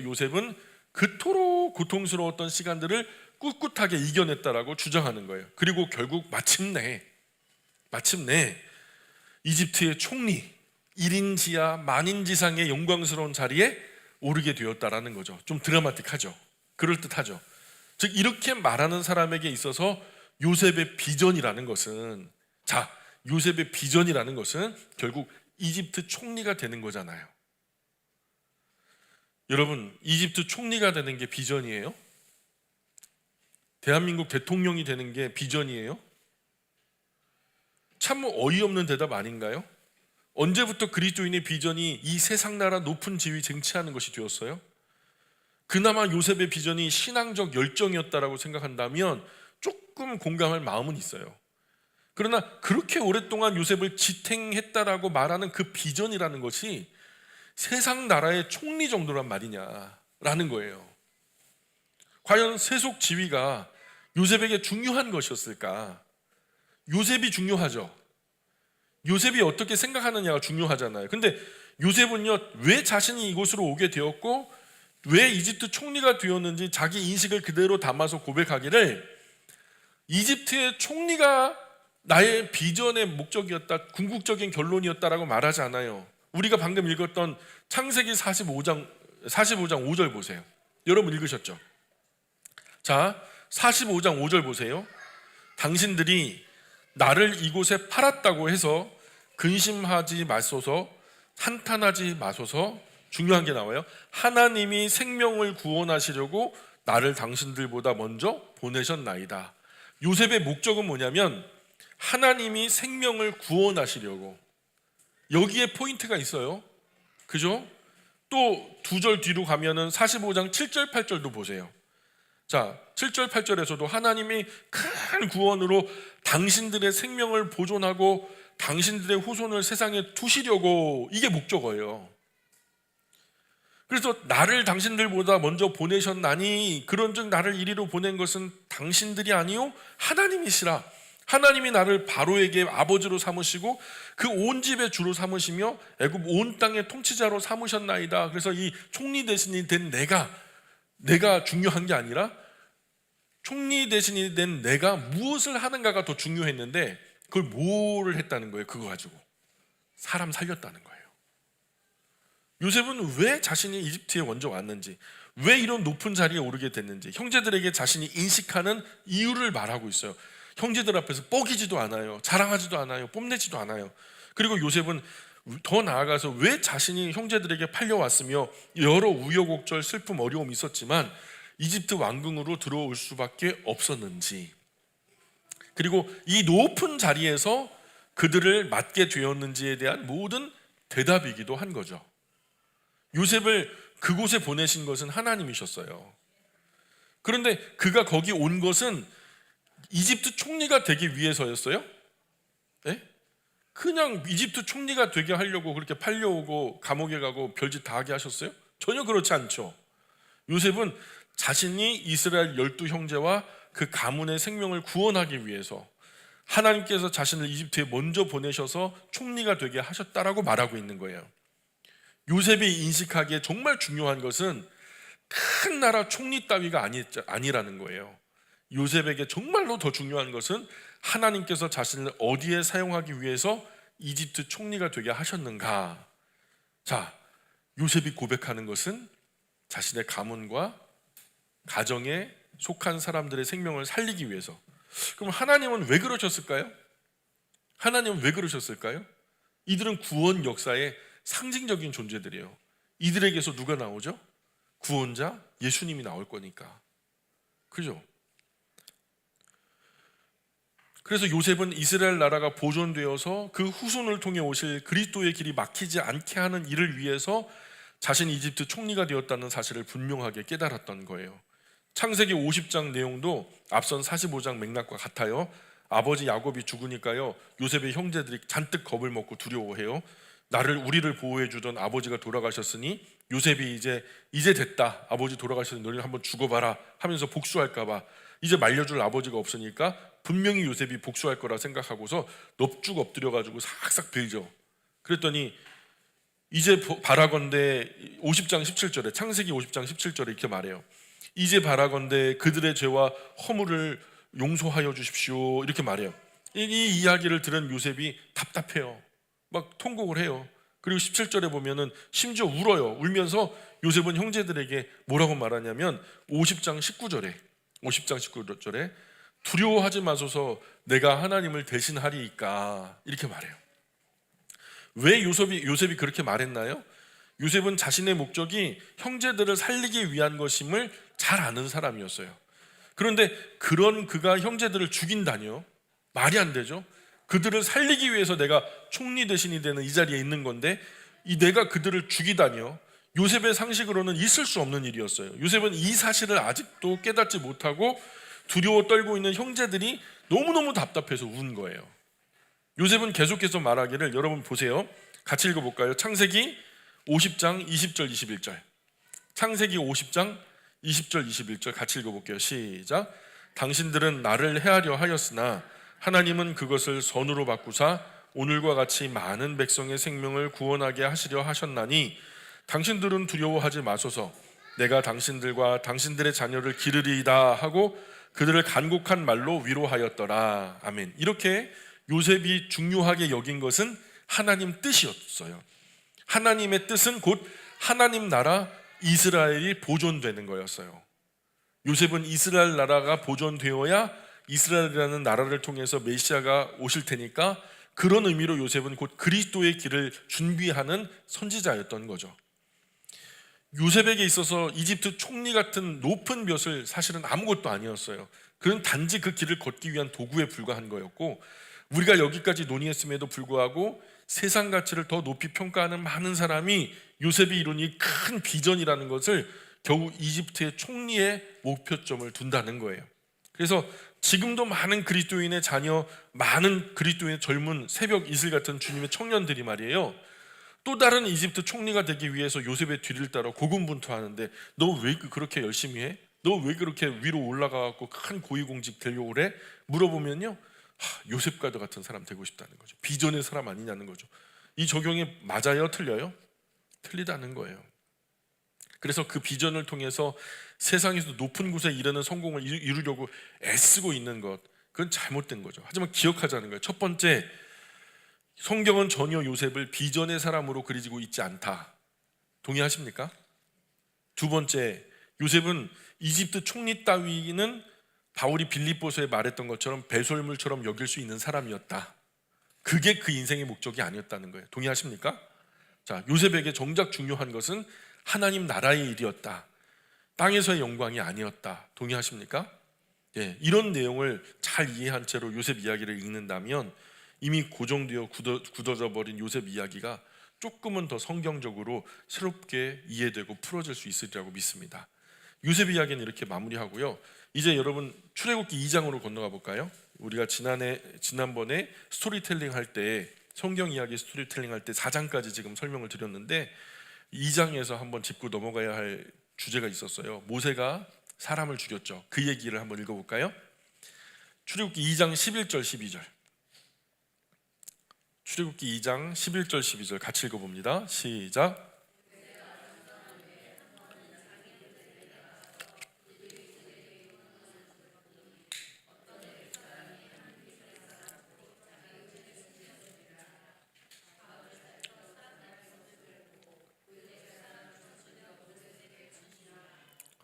요셉은 그토록 고통스러웠던 시간들을 꿋꿋하게 이겨냈다라고 주장하는 거예요. 그리고 결국 마침내 이집트의 총리, 1인지하 만인지상의 영광스러운 자리에 오르게 되었다라는 거죠. 좀 드라마틱하죠. 그럴듯하죠. 즉 이렇게 말하는 사람에게 있어서 요셉의 비전이라는 것은 결국 이집트 총리가 되는 거잖아요. 여러분, 이집트 총리가 되는 게 비전이에요? 대한민국 대통령이 되는 게 비전이에요? 참 어이없는 대답 아닌가요? 언제부터 그리스도인의 비전이 이 세상 나라 높은 지위 쟁취하는 것이 되었어요? 그나마 요셉의 비전이 신앙적 열정이었다라고 생각한다면 조금 공감할 마음은 있어요. 그러나 그렇게 오랫동안 요셉을 지탱했다라고 말하는 그 비전이라는 것이 세상 나라의 총리 정도란 말이냐라는 거예요. 과연 세속 지위가 요셉에게 중요한 것이었을까? 요셉이 중요하죠. 요셉이 어떻게 생각하느냐가 중요하잖아요. 근데 요셉은요, 왜 자신이 이곳으로 오게 되었고 왜 이집트 총리가 되었는지 자기 인식을 그대로 담아서 고백하기를, 이집트의 총리가 나의 비전의 목적이었다, 궁극적인 결론이었다라고 말하지 않아요. 우리가 방금 읽었던 창세기 45장 5절 보세요. 여러분 읽으셨죠? 자, 45장 5절 보세요. 당신들이 나를 이곳에 팔았다고 해서 근심하지 마소서, 한탄하지 마소서. 중요한 게 나와요. 하나님이 생명을 구원하시려고 나를 당신들보다 먼저 보내셨나이다. 요셉의 목적은 뭐냐면 하나님이 생명을 구원하시려고. 여기에 포인트가 있어요. 그죠? 또 두 절 뒤로 가면은 45장 7절 8절도 보세요. 자, 7절 8절에서도 하나님이 큰 구원으로 당신들의 생명을 보존하고 당신들의 후손을 세상에 두시려고, 이게 목적어예요. 그래서 나를 당신들보다 먼저 보내셨나니 그런즉 나를 이리로 보낸 것은 당신들이 아니요 하나님이시라. 하나님이 나를 바로에게 아버지로 삼으시고 그 온 집의 주로 삼으시며 애굽 온 땅의 통치자로 삼으셨나이다. 그래서 이 총리 대신이 된 내가 중요한 게 아니라 총리 대신이 된 내가 무엇을 하는가가 더 중요했는데, 그걸 뭐를 했다는 거예요? 그거 가지고 사람 살렸다는 거예요. 요셉은 왜 자신이 이집트에 먼저 왔는지, 왜 이런 높은 자리에 오르게 됐는지 형제들에게 자신이 인식하는 이유를 말하고 있어요. 형제들 앞에서 뻐기지도 않아요. 자랑하지도 않아요. 뽐내지도 않아요. 그리고 요셉은 더 나아가서 왜 자신이 형제들에게 팔려왔으며 여러 우여곡절, 슬픔, 어려움이 있었지만 이집트 왕궁으로 들어올 수밖에 없었는지, 그리고 이 높은 자리에서 그들을 맡게 되었는지에 대한 모든 대답이기도 한 거죠. 요셉을 그곳에 보내신 것은 하나님이셨어요. 그런데 그가 거기 온 것은 이집트 총리가 되기 위해서였어요? 네? 그냥 이집트 총리가 되게 하려고 그렇게 팔려오고 감옥에 가고 별짓 다 하게 하셨어요? 전혀 그렇지 않죠. 요셉은 자신이 이스라엘 12형제와 그 가문의 생명을 구원하기 위해서 하나님께서 자신을 이집트에 먼저 보내셔서 총리가 되게 하셨다라고 말하고 있는 거예요. 요셉이 인식하기에 정말 중요한 것은 큰 나라 총리 따위가 아니라는 거예요. 요셉에게 정말로 더 중요한 것은 하나님께서 자신을 어디에 사용하기 위해서 이집트 총리가 되게 하셨는가. 자, 요셉이 고백하는 것은 자신의 가문과 가정에 속한 사람들의 생명을 살리기 위해서. 그럼 하나님은 왜 그러셨을까요? 하나님은 왜 그러셨을까요? 이들은 구원 역사의 상징적인 존재들이에요. 이들에게서 누가 나오죠? 구원자 예수님이 나올 거니까. 그죠? 그래서 요셉은 이스라엘 나라가 보존되어서 그 후손을 통해 오실 그리스도의 길이 막히지 않게 하는 일을 위해서 자신이 이집트 총리가 되었다는 사실을 분명하게 깨달았던 거예요. 창세기 50장 내용도 앞선 45장 맥락과 같아요. 아버지 야곱이 죽으니까요, 요셉의 형제들이 잔뜩 겁을 먹고 두려워해요. 우리를 보호해 주던 아버지가 돌아가셨으니 요셉이 이제 됐다, 아버지 돌아가셨으니 너희는 한번 죽어봐라 하면서 복수할까 봐, 이제 말려줄 아버지가 없으니까 분명히 요셉이 복수할 거라 생각하고서 넙죽 엎드려가지고 싹싹 빌죠. 그랬더니 이제 바라건대 50장 17절에, 창세기 50장 17절에 이렇게 말해요. 이제 바라건대 그들의 죄와 허물을 용서하여 주십시오, 이렇게 말해요. 이 이야기를 들은 요셉이 답답해요. 막 통곡을 해요. 그리고 17절에 보면은 심지어 울어요. 울면서 요셉은 형제들에게 뭐라고 말하냐면 50장 19절에 두려워하지 마소서, 내가 하나님을 대신하리이까, 이렇게 말해요. 왜 요셉이 그렇게 말했나요? 요셉은 자신의 목적이 형제들을 살리기 위한 것임을 잘 아는 사람이었어요. 그런데 그가 형제들을 죽인다니요? 말이 안 되죠. 그들을 살리기 위해서 내가 총리 대신이 되는 이 자리에 있는 건데 내가 그들을 죽이다니요? 요셉의 상식으로는 있을 수 없는 일이었어요. 요셉은 이 사실을 아직도 깨닫지 못하고 두려워 떨고 있는 형제들이 너무너무 답답해서 운 거예요. 요셉은 계속해서 말하기를, 여러분 보세요. 같이 읽어볼까요? 창세기 50장 20절 21절. 창세기 50장 20절 21절 같이 읽어볼게요. 시작. 당신들은 나를 해하려 하였으나 하나님은 그것을 선으로 바꾸사 오늘과 같이 많은 백성의 생명을 구원하게 하시려 하셨나니 당신들은 두려워하지 마소서, 내가 당신들과 당신들의 자녀를 기르리이다 하고 그들을 간곡한 말로 위로하였더라. 아멘. 이렇게 요셉이 중요하게 여긴 것은 하나님 뜻이었어요. 하나님의 뜻은 곧 하나님 나라 이스라엘이 보존되는 거였어요. 요셉은 이스라엘 나라가 보존되어야 이스라엘이라는 나라를 통해서 메시아가 오실 테니까, 그런 의미로 요셉은 곧 그리스도의 길을 준비하는 선지자였던 거죠. 요셉에게 있어서 이집트 총리 같은 높은 벼슬 사실은 아무것도 아니었어요. 그는 단지 그 길을 걷기 위한 도구에 불과한 거였고, 우리가 여기까지 논의했음에도 불구하고 세상 가치를 더 높이 평가하는 많은 사람이 요셉이 이룬 이 큰 비전이라는 것을 겨우 이집트의 총리의 목표점을 둔다는 거예요. 그래서 지금도 많은 그리스도인의 자녀, 많은 그리스도인의 젊은 새벽 이슬 같은 주님의 청년들이 말이에요, 또 다른 이집트 총리가 되기 위해서 요셉의 뒤를 따라 고군분투하는데 너 왜 그렇게 열심히 해? 너 왜 그렇게 위로 올라가고 큰 고위공직 되려고 그래? 물어보면요, 요셉과도 같은 사람 되고 싶다는 거죠. 비전의 사람 아니냐는 거죠. 이 적용이 맞아요? 틀려요? 틀리다는 거예요. 그래서 그 비전을 통해서 세상에서 높은 곳에 이르는 성공을 이루려고 애쓰고 있는 것, 그건 잘못된 거죠. 하지만 기억하자는 거예요. 첫 번째, 성경은 전혀 요셉을 비전의 사람으로 그리고 있지 않다. 동의하십니까? 두 번째, 요셉은 이집트 총리 따위는 바울이 빌립보서에 말했던 것처럼 배설물처럼 여길 수 있는 사람이었다. 그게 그 인생의 목적이 아니었다는 거예요. 동의하십니까? 자, 요셉에게 정작 중요한 것은 하나님 나라의 일이었다. 땅에서의 영광이 아니었다. 동의하십니까? 예, 이런 내용을 잘 이해한 채로 요셉 이야기를 읽는다면 이미 고정되어 굳어져 버린 요셉 이야기가 조금은 더 성경적으로 새롭게 이해되고 풀어질 수 있으리라고 믿습니다. 요셉 이야기는 이렇게 마무리하고요. 이제 여러분 출애굽기 2장으로 건너가 볼까요? 우리가 지난번에 스토리텔링 할 때, 성경 이야기 스토리텔링 할 때 4장까지 지금 설명을 드렸는데 2장에서 한번 짚고 넘어가야 할 주제가 있었어요. 모세가 사람을 죽였죠. 그 얘기를 한번 읽어볼까요? 출애굽기 2장 11절 12절. 출애굽기 2장 11절 12절 같이 읽어봅니다. 시작.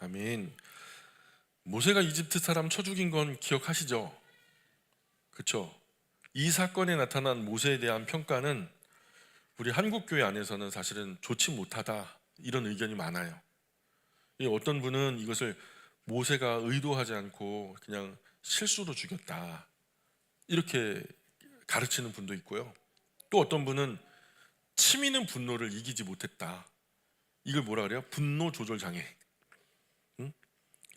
아멘. 모세가 이집트 사람 쳐 죽인 건 기억하시죠? 그렇죠? 이 사건에 나타난 모세에 대한 평가는 우리 한국교회 안에서는 사실은 좋지 못하다, 이런 의견이 많아요. 어떤 분은 이것을 모세가 의도하지 않고 그냥 실수로 죽였다, 이렇게 가르치는 분도 있고요. 또 어떤 분은 치미는 분노를 이기지 못했다, 이걸 뭐라 그래요? 분노 조절 장애.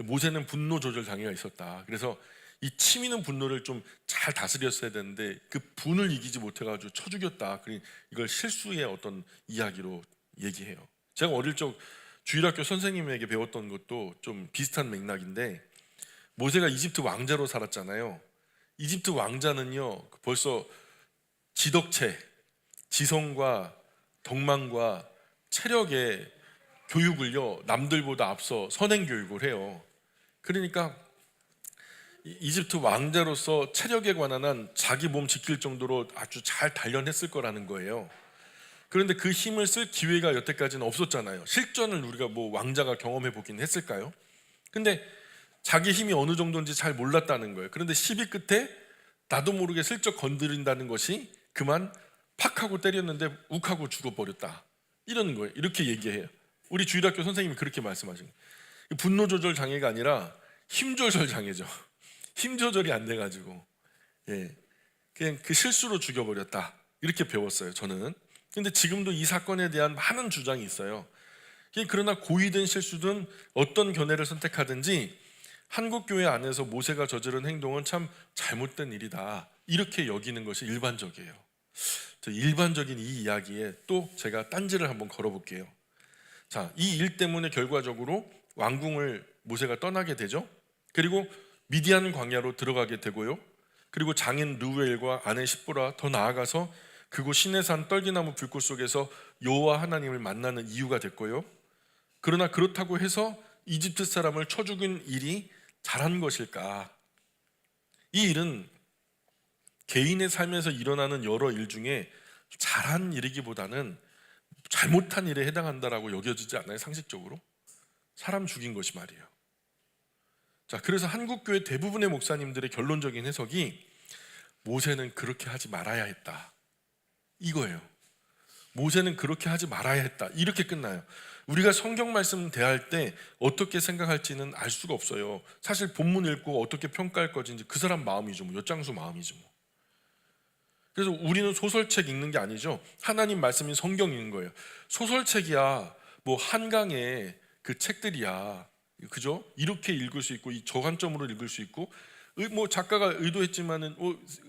모세는 분노 조절 장애가 있었다. 그래서 이 치미는 분노를 좀 잘 다스렸어야 되는데 그 분을 이기지 못해가지고 쳐 죽였다. 이걸 실수의 어떤 이야기로 얘기해요. 제가 어릴 적 주일학교 선생님에게 배웠던 것도 좀 비슷한 맥락인데, 모세가 이집트 왕자로 살았잖아요. 이집트 왕자는요, 벌써 지덕체, 지성과 덕망과 체력의 교육을요 남들보다 앞서 선행 교육을 해요. 그러니까 이집트 왕자로서 체력에 관한 한 자기 몸 지킬 정도로 아주 잘 단련했을 거라는 거예요. 그런데 그 힘을 쓸 기회가 여태까지는 없었잖아요. 실전을 우리가 뭐 왕자가 경험해 보긴 했을까요? 근데 자기 힘이 어느 정도인지 잘 몰랐다는 거예요. 그런데 시비 끝에 나도 모르게 슬쩍 건드린다는 것이 그만 팍 하고 때렸는데 욱 하고 죽어버렸다, 이러는 거예요. 이렇게 얘기해요. 우리 주일학교 선생님이 그렇게 말씀하신 거예요. 분노 조절 장애가 아니라 힘 조절 장애죠. 힘 조절이 안 돼가지고 그냥 그 실수로 죽여버렸다, 이렇게 배웠어요, 저는. 근데 지금도 이 사건에 대한 많은 주장이 있어요. 그러나 고의된 실수든 어떤 견해를 선택하든지 한국교회 안에서 모세가 저지른 행동은 참 잘못된 일이다, 이렇게 여기는 것이 일반적이에요. 일반적인 이 이야기에 또 제가 딴지를 한번 걸어볼게요. 자, 이 일 때문에 결과적으로 왕궁을 모세가 떠나게 되죠. 그리고 미디안 광야로 들어가게 되고요. 그리고 장인 르우엘과 아내 십보라, 더 나아가서 그곳 시내산 떨기나무 불꽃 속에서 여호와 하나님을 만나는 이유가 됐고요. 그러나 그렇다고 해서 이집트 사람을 쳐 죽인 일이 잘한 것일까? 이 일은 개인의 삶에서 일어나는 여러 일 중에 잘한 일이기보다는 잘못한 일에 해당한다라고 여겨지지 않아요? 상식적으로 사람 죽인 것이 말이에요. 자, 그래서 한국교회 대부분의 목사님들의 결론적인 해석이 모세는 그렇게 하지 말아야 했다, 이거예요. 모세는 그렇게 하지 말아야 했다, 이렇게 끝나요. 우리가 성경 말씀 대할 때 어떻게 생각할지는 알 수가 없어요. 사실 본문 읽고 어떻게 평가할 것인지 그 사람 마음이죠, 뭐 엿장수 마음이죠. 뭐. 그래서 우리는 소설책 읽는 게 아니죠. 하나님 말씀인 성경 읽는 거예요. 소설책이야 뭐 한강의 그 책들이야, 그죠? 이렇게 읽을 수 있고 이 저관점으로 읽을 수 있고 뭐 작가가 의도했지만은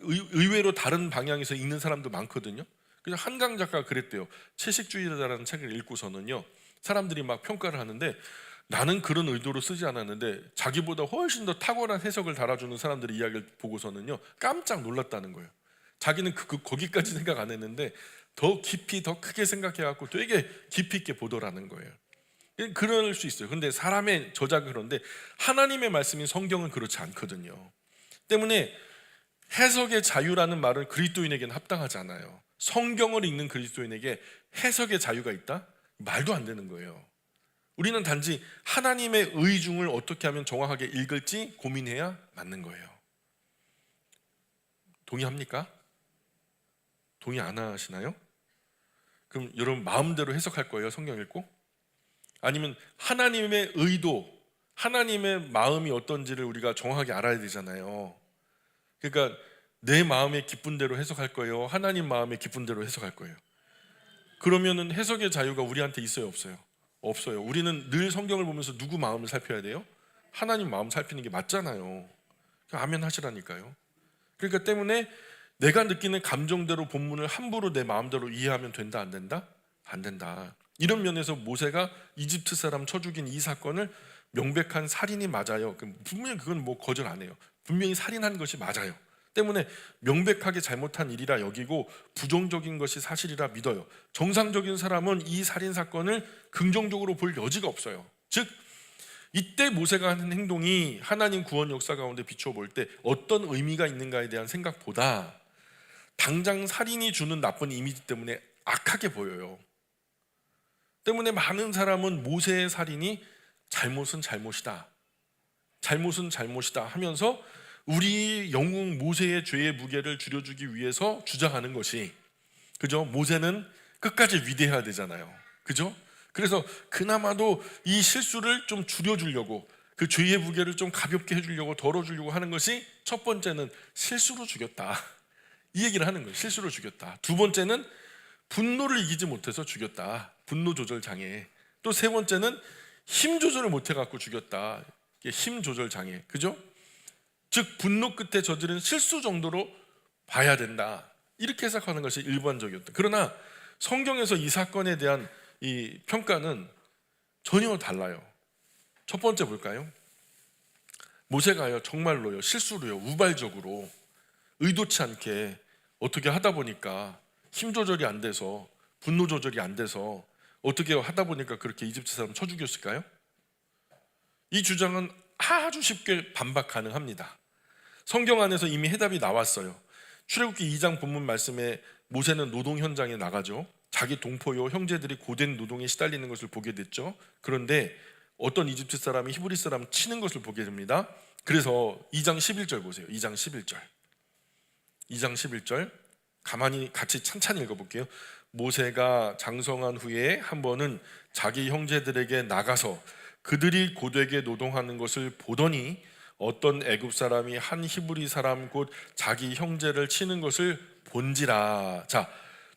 의외로 다른 방향에서 읽는 사람도 많거든요. 그래서 한강 작가가 그랬대요. 채식주의자라는 책을 읽고서는요, 사람들이 막 평가를 하는데 나는 그런 의도로 쓰지 않았는데 자기보다 훨씬 더 탁월한 해석을 달아주는 사람들의 이야기를 보고서는요 깜짝 놀랐다는 거예요. 자기는 거기까지 생각 안 했는데 더 깊이 더 크게 생각해갖고 되게 깊이 있게 보더라는 거예요. 그럴 수 있어요. 근데 사람의 저작은 그런데 하나님의 말씀인 성경은 그렇지 않거든요. 때문에 해석의 자유라는 말은 그리스도인에게는 합당하지 않아요. 성경을 읽는 그리스도인에게 해석의 자유가 있다? 말도 안 되는 거예요. 우리는 단지 하나님의 의중을 어떻게 하면 정확하게 읽을지 고민해야 맞는 거예요. 동의합니까? 동의 안 하시나요? 그럼 여러분 마음대로 해석할 거예요, 성경 읽고? 아니면 하나님의 의도, 하나님의 마음이 어떤지를 우리가 정확하게 알아야 되잖아요. 그러니까 내 마음에 기쁜 대로 해석할 거예요, 하나님 마음에 기쁜 대로 해석할 거예요? 그러면은 해석의 자유가 우리한테 있어요, 없어요? 없어요. 우리는 늘 성경을 보면서 누구 마음을 살펴야 돼요? 하나님 마음 살피는 게 맞잖아요. 아멘 하시라니까요. 그러니까 때문에 내가 느끼는 감정대로 본문을 함부로 내 마음대로 이해하면 된다, 안 된다? 안 된다. 이런 면에서 모세가 이집트 사람 쳐 죽인 이 사건을 명백한 살인이 맞아요. 분명히 그건 뭐 거절 안 해요. 분명히 살인한 것이 맞아요. 때문에 명백하게 잘못한 일이라 여기고 부정적인 것이 사실이라 믿어요. 정상적인 사람은 이 살인 사건을 긍정적으로 볼 여지가 없어요. 즉 이때 모세가 하는 행동이 하나님 구원 역사 가운데 비추어 볼 때 어떤 의미가 있는가에 대한 생각보다 당장 살인이 주는 나쁜 이미지 때문에 악하게 보여요. 때문에 많은 사람은 모세의 살인이 잘못은 잘못이다, 잘못은 잘못이다 하면서 우리 영웅 모세의 죄의 무게를 줄여주기 위해서 주장하는 것이, 그죠? 모세는 끝까지 위대해야 되잖아요, 그죠? 그래서 그나마도 이 실수를 좀 줄여주려고, 그 죄의 무게를 좀 가볍게 해주려고, 덜어주려고 하는 것이, 첫 번째는 실수로 죽였다, 이 얘기를 하는 거예요. 실수로 죽였다. 두 번째는 분노를 이기지 못해서 죽였다, 분노 조절 장애. 또 세 번째는 힘 조절을 못해 갖고 죽였다, 힘 조절 장애, 그죠? 즉 분노 끝에 저지른 실수 정도로 봐야 된다, 이렇게 해석하는 것이 일반적이었다. 그러나 성경에서 이 사건에 대한 이 평가는 전혀 달라요. 첫 번째 볼까요? 모세가요 정말로요 실수로요 우발적으로 의도치 않게 어떻게 하다 보니까 힘 조절이 안 돼서, 분노 조절이 안 돼서 어떻게 하다 보니까 그렇게 이집트 사람 쳐 죽였을까요? 이 주장은 아주 쉽게 반박 가능합니다. 성경 안에서 이미 해답이 나왔어요. 출애굽기 2장 본문 말씀에 모세는 노동 현장에 나가죠. 자기 동포요 형제들이 고된 노동에 시달리는 것을 보게 됐죠. 그런데 어떤 이집트 사람이 히브리 사람 치는 것을 보게 됩니다. 그래서 2장 11절 보세요. 2장 11절. 2장 11절 가만히 같이 찬찬히 읽어볼게요. 모세가 장성한 후에 한 번은 자기 형제들에게 나가서 그들이 고되게 노동하는 것을 보더니 어떤 애굽 사람이 한 히브리 사람 곧 자기 형제를 치는 것을 본지라. 자,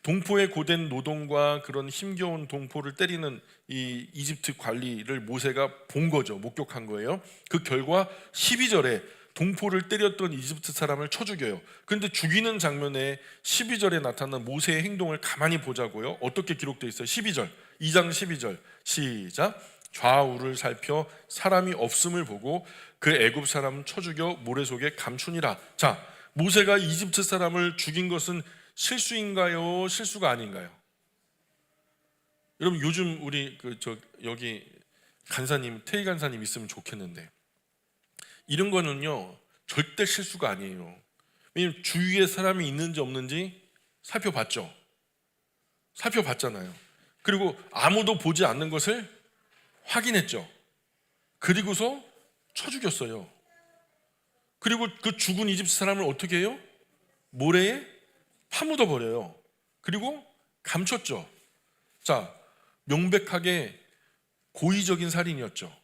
동포의 고된 노동과 그런 힘겨운 동포를 때리는 이 이집트 관리를 모세가 본 거죠. 목격한 거예요. 그 결과 12절에 동포를 때렸던 이집트 사람을 쳐 죽여요. 그런데 죽이는 장면에 12절에 나타난 모세의 행동을 가만히 보자고요. 어떻게 기록되어 있어요? 12절, 2장 12절 시작. 좌우를 살펴 사람이 없음을 보고 그 애굽 사람은 쳐 죽여 모래 속에 감추니라. 자, 모세가 이집트 사람을 죽인 것은 실수인가요? 실수가 아닌가요? 여러분 요즘 우리 여기 간사님, 태희 간사님 있으면 좋겠는데 이런 거는요 절대 실수가 아니에요. 왜냐면 주위에 사람이 있는지 없는지 살펴봤죠. 살펴봤잖아요. 그리고 아무도 보지 않는 것을 확인했죠. 그리고서 쳐 죽였어요. 그리고 그 죽은 이집트 사람을 어떻게 해요? 모래에 파묻어 버려요. 그리고 감췄죠. 자, 명백하게 고의적인 살인이었죠.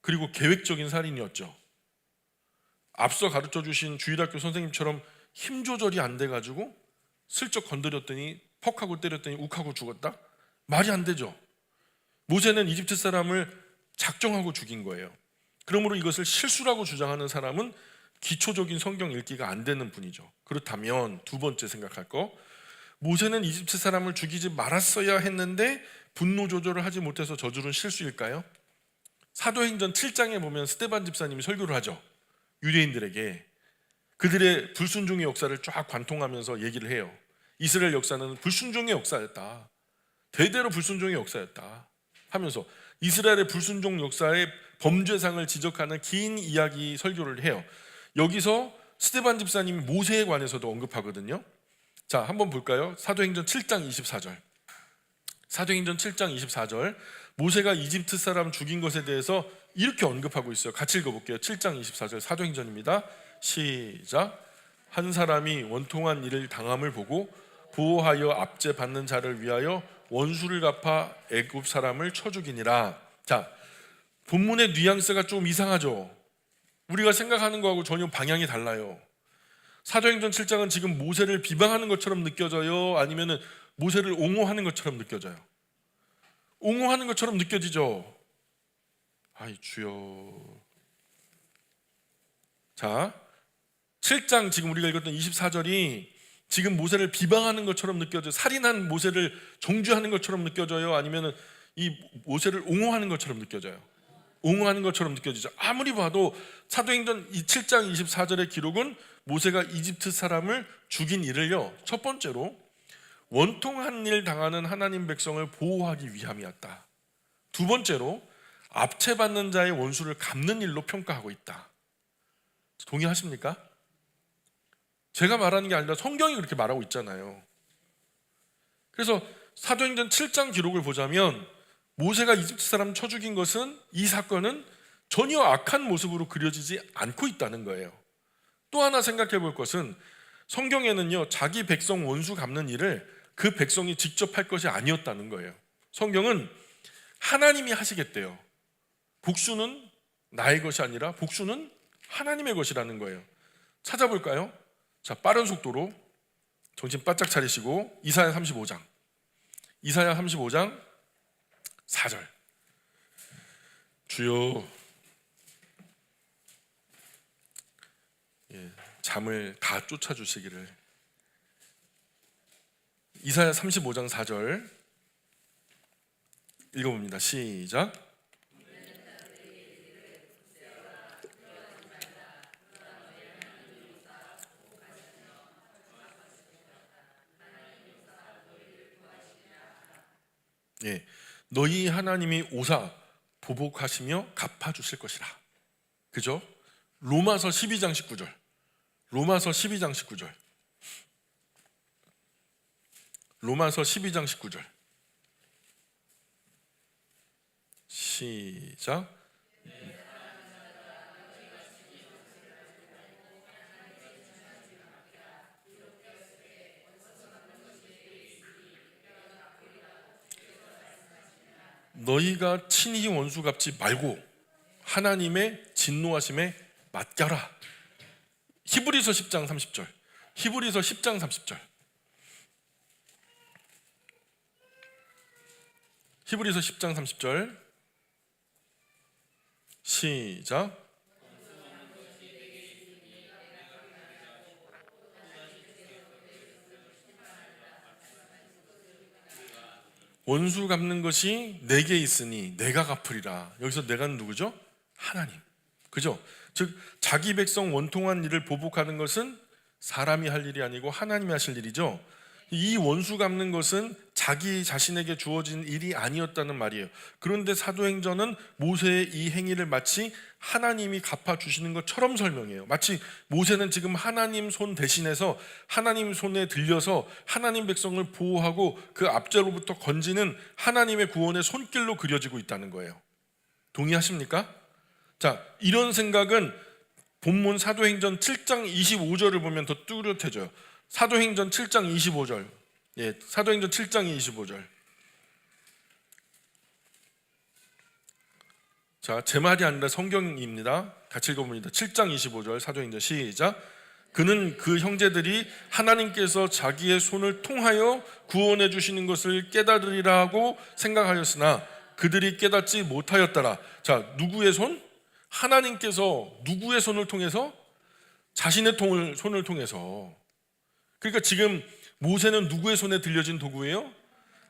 그리고 계획적인 살인이었죠. 앞서 가르쳐 주신 주일학교 선생님처럼 힘 조절이 안 돼가지고 슬쩍 건드렸더니 퍽 하고 때렸더니 욱 하고 죽었다? 말이 안 되죠. 모세는 이집트 사람을 작정하고 죽인 거예요. 그러므로 이것을 실수라고 주장하는 사람은 기초적인 성경 읽기가 안 되는 분이죠. 그렇다면 두 번째 생각할 거, 모세는 이집트 사람을 죽이지 말았어야 했는데 분노 조절을 하지 못해서 저지른 실수일까요? 사도행전 7장에 보면 스데반 집사님이 설교를 하죠. 유대인들에게 그들의 불순종의 역사를 쫙 관통하면서 얘기를 해요. 이스라엘 역사는 불순종의 역사였다, 대대로 불순종의 역사였다 하면서 이스라엘의 불순종 역사의 범죄상을 지적하는 긴 이야기 설교를 해요. 여기서 스데반 집사님이 모세에 관해서도 언급하거든요. 자, 한번 볼까요? 사도행전 7장 24절. 사도행전 7장 24절. 모세가 이집트 사람 죽인 것에 대해서 이렇게 언급하고 있어요. 같이 읽어볼게요. 7장 24절 사도행전입니다. 시작. 한 사람이 원통한 일을 당함을 보고 보호하여 압제 받는 자를 위하여 원수를 갚아 애굽 사람을 쳐 죽이니라. 자, 본문의 뉘앙스가 좀 이상하죠. 우리가 생각하는 거하고 전혀 방향이 달라요. 사도행전 7장은 지금 모세를 비방하는 것처럼 느껴져요? 아니면 모세를 옹호하는 것처럼 느껴져요? 옹호하는 것처럼 느껴지죠. 아이 주여. 자, 7장 지금 우리가 읽었던 24절이 지금 모세를 비방하는 것처럼 느껴져요? 살인한 모세를 정죄하는 것처럼 느껴져요? 아니면 이 모세를 옹호하는 것처럼 느껴져요? 옹호하는 것처럼 느껴지죠. 아무리 봐도 사도행전 7장 24절의 기록은 모세가 이집트 사람을 죽인 일을요, 첫 번째로 원통한 일 당하는 하나님 백성을 보호하기 위함이었다. 두 번째로 압제받는 자의 원수를 갚는 일로 평가하고 있다. 동의하십니까? 제가 말하는 게 아니라 성경이 그렇게 말하고 있잖아요. 그래서 사도행전 7장 기록을 보자면 모세가 이집트 사람 쳐 죽인 것은, 이 사건은 전혀 악한 모습으로 그려지지 않고 있다는 거예요. 또 하나 생각해 볼 것은, 성경에는요, 자기 백성 원수 갚는 일을 그 백성이 직접 할 것이 아니었다는 거예요. 성경은 하나님이 하시겠대요. 복수는 나의 것이 아니라 복수는 하나님의 것이라는 거예요. 찾아볼까요? 자, 빠른 속도로 정신 바짝 차리시고 이사야 35장 4절. 주여, 잠을 다 쫓아주시기를. 이사야 35장 4절 읽어봅니다. 시작. 너희 하나님이 오사 보복하시며 갚아주실 것이라. 그죠? 로마서 12장 19절. 로마서 12장 19절. 로마서 12장 19절. 시작. 너희가 친히 원수 갚지 말고 하나님의 진노하심에 맡겨라. 히브리서 10장 30절. 히브리서 10장 30절. 히브리서 10장 30절. 시작. 원수 갚는 것이 내게 있으니 내가 갚으리라. 여기서 내가는 누구죠? 하나님. 그죠? 즉 자기 백성 원통한 일을 보복하는 것은 사람이 할 일이 아니고 하나님이 하실 일이죠. 이 원수 갚는 것은 자기 자신에게 주어진 일이 아니었다는 말이에요. 그런데 사도행전은 모세의 이 행위를 마치 하나님이 갚아주시는 것처럼 설명해요. 마치 모세는 지금 하나님 손 대신해서 하나님 손에 들려서 하나님 백성을 보호하고 그 압제로부터 건지는 하나님의 구원의 손길로 그려지고 있다는 거예요. 동의하십니까? 자, 이런 생각은 본문 사도행전 7장 25절을 보면 더 뚜렷해져요. 사도행전 7장 25절. 사도행전 7장 25절. 자, 제 말이 아니라 성경입니다. 같이 읽어봅니다. 7장 25절 사도행전 시작. 그는 그 형제들이 하나님께서 자기의 손을 통하여 구원해 주시는 것을 깨달으리라 하고 생각하였으나 그들이 깨닫지 못하였더라. 자, 누구의 손? 하나님께서 누구의 손을 통해서? 자신의 손을 통해서. 그러니까 지금 모세는 누구의 손에 들려진 도구예요?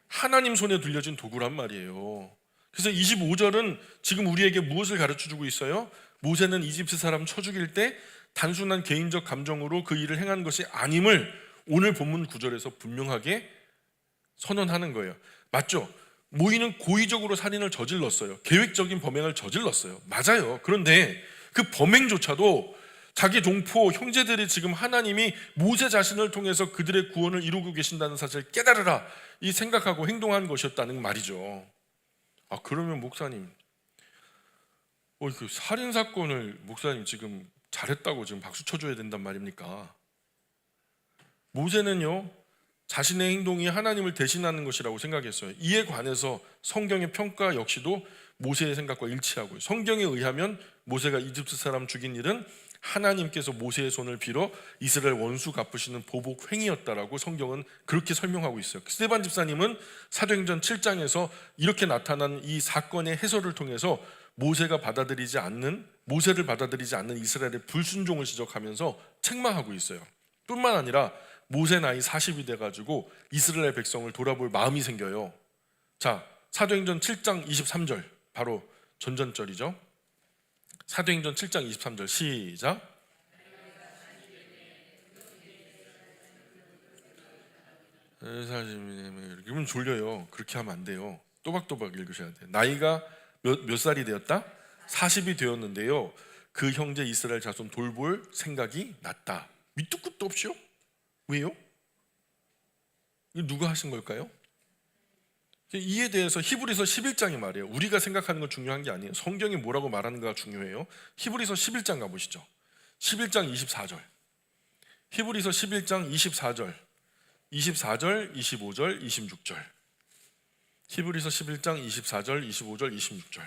하나님 손에 들려진 도구란 말이에요. 그래서 25절은 지금 우리에게 무엇을 가르쳐주고 있어요? 모세는 이집트 사람 쳐 죽일 때 단순한 개인적 감정으로 그 일을 행한 것이 아님을 오늘 본문 9절에서 분명하게 선언하는 거예요. 맞죠? 모이는 고의적으로 살인을 저질렀어요. 계획적인 범행을 저질렀어요. 맞아요. 그런데 그 범행조차도 자기 동포 형제들이 지금 하나님이 모세 자신을 통해서 그들의 구원을 이루고 계신다는 사실을 깨달으라 이 생각하고 행동한 것이었다는 말이죠. 아, 그러면 목사님, 그 살인 사건을 목사님 지금 잘했다고 지금 박수 쳐줘야 된단 말입니까? 모세는요, 자신의 행동이 하나님을 대신하는 것이라고 생각했어요. 이에 관해서 성경의 평가 역시도 모세의 생각과 일치하고요. 성경에 의하면 모세가 이집트 사람 죽인 일은 하나님께서 모세의 손을 빌어 이스라엘 원수 갚으시는 보복 행위였다라고 성경은 그렇게 설명하고 있어요. 스데반 집사님은 사도행전 7장에서 이렇게 나타난 이 사건의 해설을 통해서 모세를 받아들이지 않는 이스라엘의 불순종을 지적하면서 책망하고 있어요. 뿐만 아니라 모세 나이 40이 돼가지고 이스라엘 백성을 돌아볼 마음이 생겨요. 자, 사도행전 7장 23절 바로 전전절이죠. 사도행전 7장 23절 시작. 이러면 졸려요. 그렇게 하면 안 돼요. 또박또박 읽으셔야 돼요. 나이가 몇 살이 되었다? 40이 되었는데요, 그 형제 이스라엘 자손 돌볼 생각이 났다. 밑도 끝도 없이요? 왜요? 이거 누가 하신 걸까요? 이에 대해서 히브리서 11장이 말이에요. 우리가 생각하는 건 중요한 게 아니에요. 성경이 뭐라고 말하는가가 중요해요. 히브리서 11장 가보시죠. 11장 24절. 히브리서 11장 24절, 25절, 26절. 히브리서 11장 24절, 25절, 26절.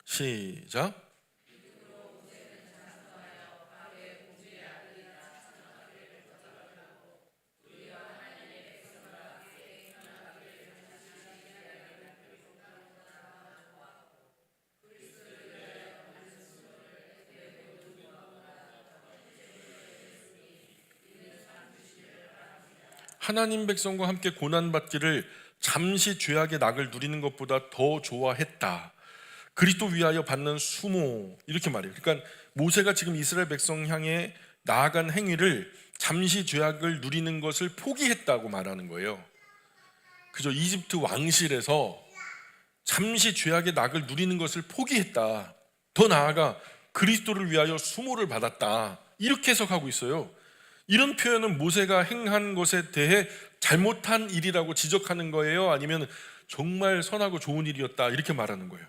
시작. 하나님 백성과 함께 고난받기를 잠시 죄악의 낙을 누리는 것보다 더 좋아했다. 그리스도 위하여 받는 수모, 이렇게 말해요. 그러니까 모세가 지금 이스라엘 백성 향해 나아간 행위를 잠시 죄악을 누리는 것을 포기했다고 말하는 거예요. 그죠? 이집트 왕실에서 잠시 죄악의 낙을 누리는 것을 포기했다. 더 나아가 그리스도를 위하여 수모를 받았다. 이렇게 해석하고 있어요. 이런 표현은 모세가 행한 것에 대해 잘못한 일이라고 지적하는 거예요? 아니면 정말 선하고 좋은 일이었다 이렇게 말하는 거예요?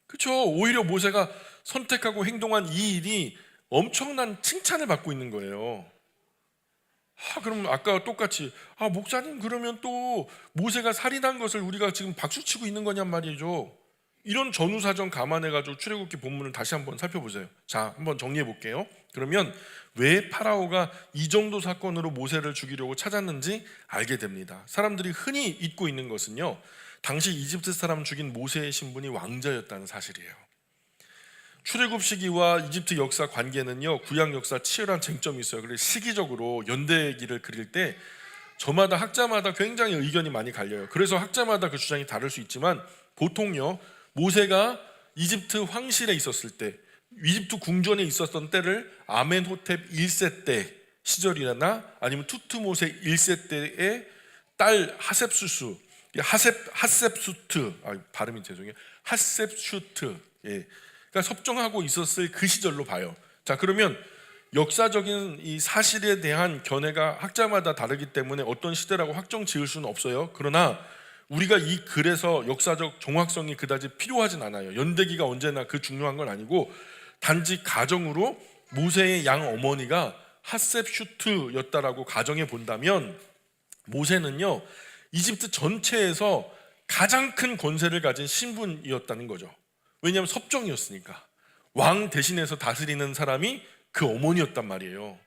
그렇죠? 오히려 모세가 선택하고 행동한 이 일이 엄청난 칭찬을 받고 있는 거예요. 그럼 아까 똑같이 목사님, 그러면 또 모세가 살인한 것을 우리가 지금 박수치고 있는 거냔 말이죠. 이런 전후사정 감안해가지고 출애굽기 본문을 다시 한번 살펴보세요. 자, 한번 정리해 볼게요. 그러면 왜 파라오가 이 정도 사건으로 모세를 죽이려고 찾았는지 알게 됩니다. 사람들이 흔히 잊고 있는 것은요, 당시 이집트 사람 죽인 모세의 신분이 왕자였다는 사실이에요. 출애굽 시기와 이집트 역사 관계는요, 구약 역사 치열한 쟁점이 있어요. 그래서 시기적으로 연대기를 그릴 때 저마다 학자마다 굉장히 의견이 많이 갈려요. 그래서 학자마다 그 주장이 다를 수 있지만 보통요, 모세가 이집트 황실에 있었을 때, 이집트 궁전에 있었던 때를 아멘호텝 1세 때 시절이나 아니면 투트모세 1세 때의 딸 하셉수트, 발음이 죄송해요. 하셉슈트, 그러니까 섭정하고 있었을 그 시절로 봐요. 자, 그러면 역사적인 이 사실에 대한 견해가 학자마다 다르기 때문에 어떤 시대라고 확정 지을 수는 없어요. 그러나 우리가 이 글에서 역사적 정확성이 그다지 필요하진 않아요. 연대기가 언제나 그 중요한 건 아니고, 단지 가정으로 모세의 양 어머니가 하셉슈트였다라고 가정해 본다면 모세는요, 이집트 전체에서 가장 큰 권세를 가진 신분이었다는 거죠. 왜냐하면 섭정이었으니까. 왕 대신해서 다스리는 사람이 그 어머니였단 말이에요.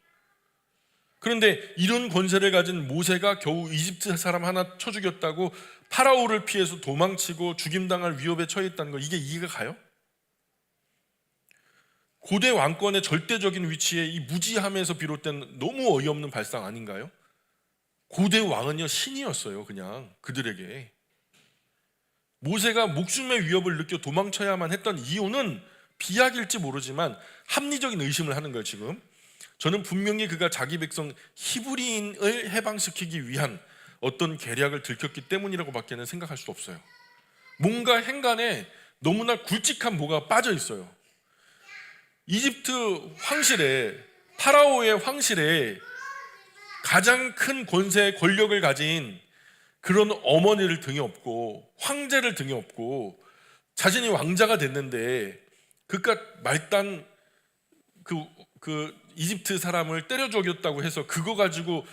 그런데 이런 권세를 가진 모세가 겨우 이집트 사람 하나 쳐 죽였다고 파라오를 피해서 도망치고 죽임당할 위협에 처했다는 거, 이게 이해가 가요? 고대 왕권의 절대적인 위치에 이 무지함에서 비롯된 너무 어이없는 발상 아닌가요? 고대 왕은요, 신이었어요. 그냥 그들에게. 모세가 목숨의 위협을 느껴 도망쳐야만 했던 이유는 비약일지 모르지만 합리적인 의심을 하는 거예요. 지금 저는 분명히 그가 자기 백성 히브리인을 해방시키기 위한 어떤 계략을 들켰기 때문이라고 밖에는 생각할 수 없어요. 뭔가 행간에 너무나 굵직한 뭐가 빠져 있어요. 이집트 황실에, 파라오의 황실에 가장 큰 권세, 권력을 가진 그런 어머니를 등에 업고 황제를 등에 업고 자신이 왕자가 됐는데 그깟 말단 그 이집트 사람을 때려 죽였다고 해서 그거 가지고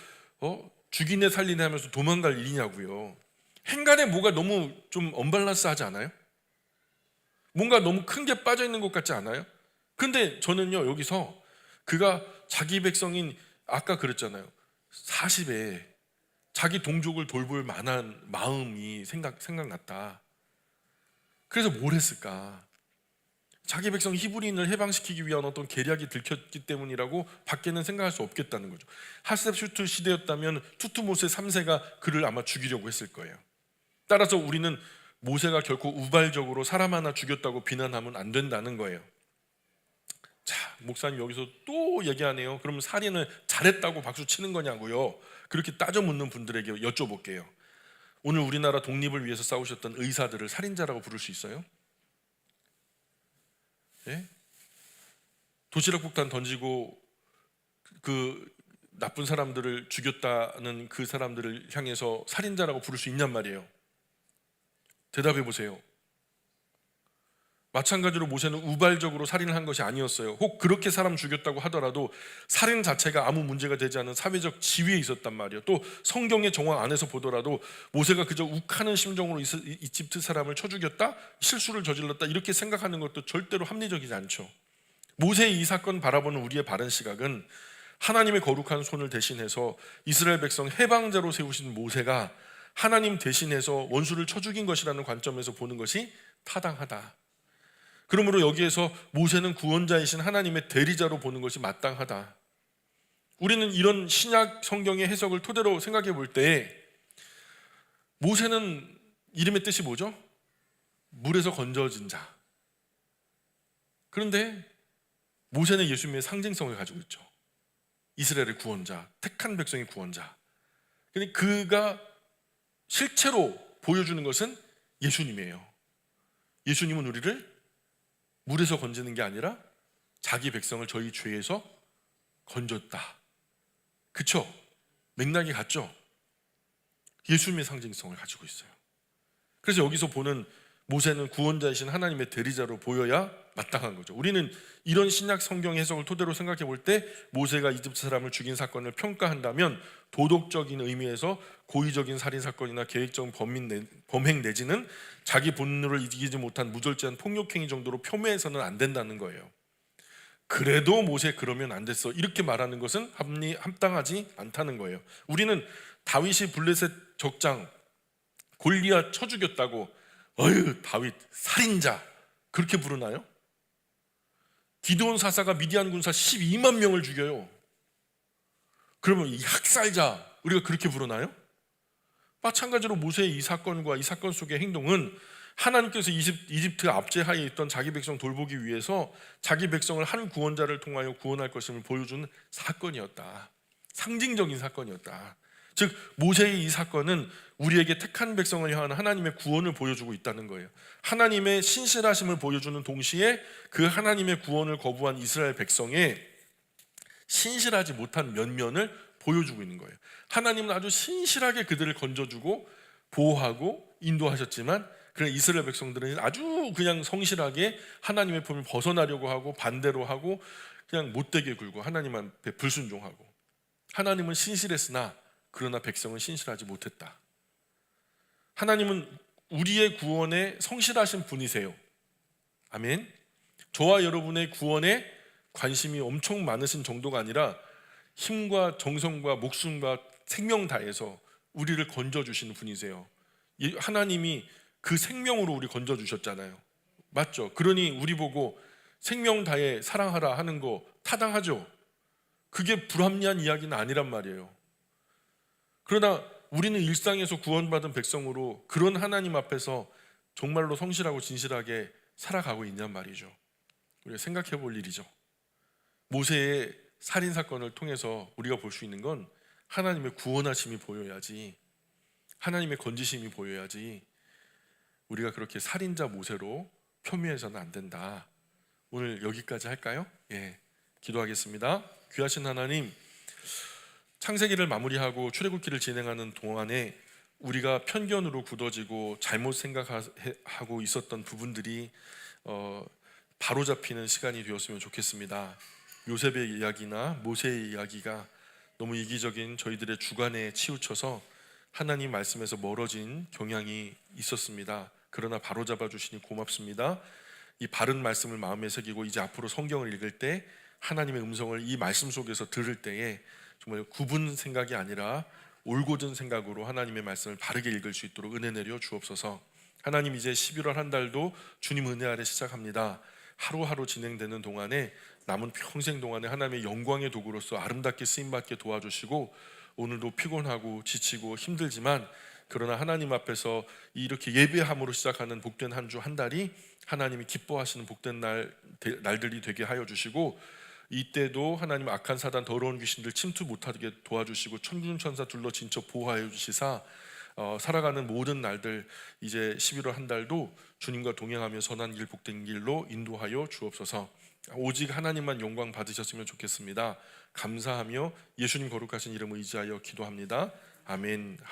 죽이네 살리네 하면서 도망갈 일이냐고요. 행간에 뭐가 너무 좀 언밸런스하지 않아요? 뭔가 너무 큰 게 빠져 있는 것 같지 않아요? 근데 저는요, 여기서 그가 자기 백성인, 아까 그랬잖아요, 40에 자기 동족을 돌볼 만한 마음이 생각났다. 그래서 뭘 했을까? 자기 백성 히브리인을 해방시키기 위한 어떤 계략이 들켰기 때문이라고 밖에는 생각할 수 없겠다는 거죠. 하셉슈트 시대였다면 투투모세 3세가 그를 아마 죽이려고 했을 거예요. 따라서 우리는 모세가 결코 우발적으로 사람 하나 죽였다고 비난하면 안 된다는 거예요. 자, 목사님 여기서 또 얘기하네요. 그럼 살인을 잘했다고 박수 치는 거냐고요? 그렇게 따져 묻는 분들에게 여쭤볼게요. 오늘 우리나라 독립을 위해서 싸우셨던 의사들을 살인자라고 부를 수 있어요? 예? 도시락 폭탄 던지고 그 나쁜 사람들을 죽였다는 그 사람들을 향해서 살인자라고 부를 수 있냔 말이에요. 대답해 보세요. 마찬가지로 모세는 우발적으로 살인을 한 것이 아니었어요. 혹 그렇게 사람 죽였다고 하더라도 살인 자체가 아무 문제가 되지 않은 사회적 지위에 있었단 말이에요. 또 성경의 정황 안에서 보더라도 모세가 그저 욱하는 심정으로 이집트 사람을 쳐 죽였다, 실수를 저질렀다 이렇게 생각하는 것도 절대로 합리적이지 않죠. 모세의 이 사건 바라보는 우리의 바른 시각은 하나님의 거룩한 손을 대신해서 이스라엘 백성 해방자로 세우신 모세가 하나님 대신해서 원수를 쳐 죽인 것이라는 관점에서 보는 것이 타당하다. 그러므로 여기에서 모세는 구원자이신 하나님의 대리자로 보는 것이 마땅하다. 우리는 이런 신약 성경의 해석을 토대로 생각해 볼 때 모세는 이름의 뜻이 뭐죠? 물에서 건져진 자. 그런데 모세는 예수님의 상징성을 가지고 있죠. 이스라엘의 구원자, 택한 백성의 구원자. 근데 그가 실체로 보여주는 것은 예수님이에요. 예수님은 우리를 물에서 건지는 게 아니라 자기 백성을 저희 죄에서 건졌다. 그쵸? 맥락이 같죠? 예수님의 상징성을 가지고 있어요. 그래서 여기서 보는 모세는 구원자이신 하나님의 대리자로 보여야 마땅한 거죠. 우리는 이런 신약 성경 해석을 토대로 생각해 볼 때 모세가 이집트 사람을 죽인 사건을 평가한다면 도덕적인 의미에서 고의적인 살인 사건이나 계획적인 범행 내지는 자기 본능을 이기지 못한 무절제한 폭력행위 정도로 폄훼해서는 안 된다는 거예요. 그래도 모세 그러면 안 됐어 이렇게 말하는 것은 합당하지 않다는 거예요. 우리는 다윗이 블레셋 적장 골리앗 쳐 죽였다고 어휴 다윗 살인자 그렇게 부르나요? 기드온 사사가 미디안 군사 12만 명을 죽여요. 그러면 이 학살자 우리가 그렇게 부르나요? 마찬가지로 모세의 이 사건과 이 사건 속의 행동은 하나님께서 이집트 압제하에 있던 자기 백성 돌보기 위해서 자기 백성을 한 구원자를 통하여 구원할 것임을 보여주는 사건이었다. 상징적인 사건이었다. 즉 모세의 이 사건은 우리에게 택한 백성을 향한 하나님의 구원을 보여주고 있다는 거예요. 하나님의 신실하심을 보여주는 동시에 그 하나님의 구원을 거부한 이스라엘 백성의 신실하지 못한 면면을 보여주고 있는 거예요. 하나님은 아주 신실하게 그들을 건져주고 보호하고 인도하셨지만 그런 이스라엘 백성들은 아주 그냥 성실하게 하나님의 품을 벗어나려고 하고 반대로 하고 그냥 못되게 굴고 하나님 앞에 불순종하고 하나님은 신실했으나 그러나 백성은 신실하지 못했다. 하나님은 우리의 구원에 성실하신 분이세요. 아멘. 저와 여러분의 구원에 관심이 엄청 많으신 정도가 아니라 힘과 정성과 목숨과 생명 다해서 우리를 건져주시는 분이세요. 하나님이 그 생명으로 우리 건져주셨잖아요. 맞죠? 그러니 우리 보고 생명 다해 사랑하라 하는 거 타당하죠? 그게 불합리한 이야기는 아니란 말이에요. 그러나 우리는 일상에서 구원받은 백성으로 그런 하나님 앞에서 정말로 성실하고 진실하게 살아가고 있냔 말이죠. 우리가 생각해 볼 일이죠. 모세의 살인 사건을 통해서 우리가 볼 수 있는 건 하나님의 구원하심이 보여야지, 하나님의 건지심이 보여야지 우리가 그렇게 살인자 모세로 폄훼해서는 안 된다. 오늘 여기까지 할까요? 예, 기도하겠습니다. 귀하신 하나님, 창세기를 마무리하고 출애굽기를 진행하는 동안에 우리가 편견으로 굳어지고 잘못 생각하고 있었던 부분들이 바로잡히는 시간이 되었으면 좋겠습니다. 요셉의 이야기나 모세의 이야기가 너무 이기적인 저희들의 주관에 치우쳐서 하나님 말씀에서 멀어진 경향이 있었습니다. 그러나 바로잡아 주시니 고맙습니다. 이 바른 말씀을 마음에 새기고 이제 앞으로 성경을 읽을 때 하나님의 음성을 이 말씀 속에서 들을 때에 정말 굽은 생각이 아니라 올곧은 생각으로 하나님의 말씀을 바르게 읽을 수 있도록 은혜 내려 주옵소서. 하나님, 이제 11월 한 달도 주님 은혜 아래 시작합니다. 하루하루 진행되는 동안에 남은 평생 동안에 하나님의 영광의 도구로서 아름답게 쓰임받게 도와주시고, 오늘도 피곤하고 지치고 힘들지만 그러나 하나님 앞에서 이렇게 예배함으로 시작하는 복된 한 주 한 달이 하나님이 기뻐하시는 복된 날들이 되게 하여 주시고, 이때도 하나님 악한 사단 더러운 귀신들 침투 못하게 도와주시고 천군 천사 둘러 진쳐 보호하여 주시사 살아가는 모든 날들 이제 11월 한 달도 주님과 동행하며 선한 길 복된 길로 인도하여 주옵소서. 오직 하나님만 영광 받으셨으면 좋겠습니다. 감사하며 예수님 거룩하신 이름을 의지하여 기도합니다. 아멘.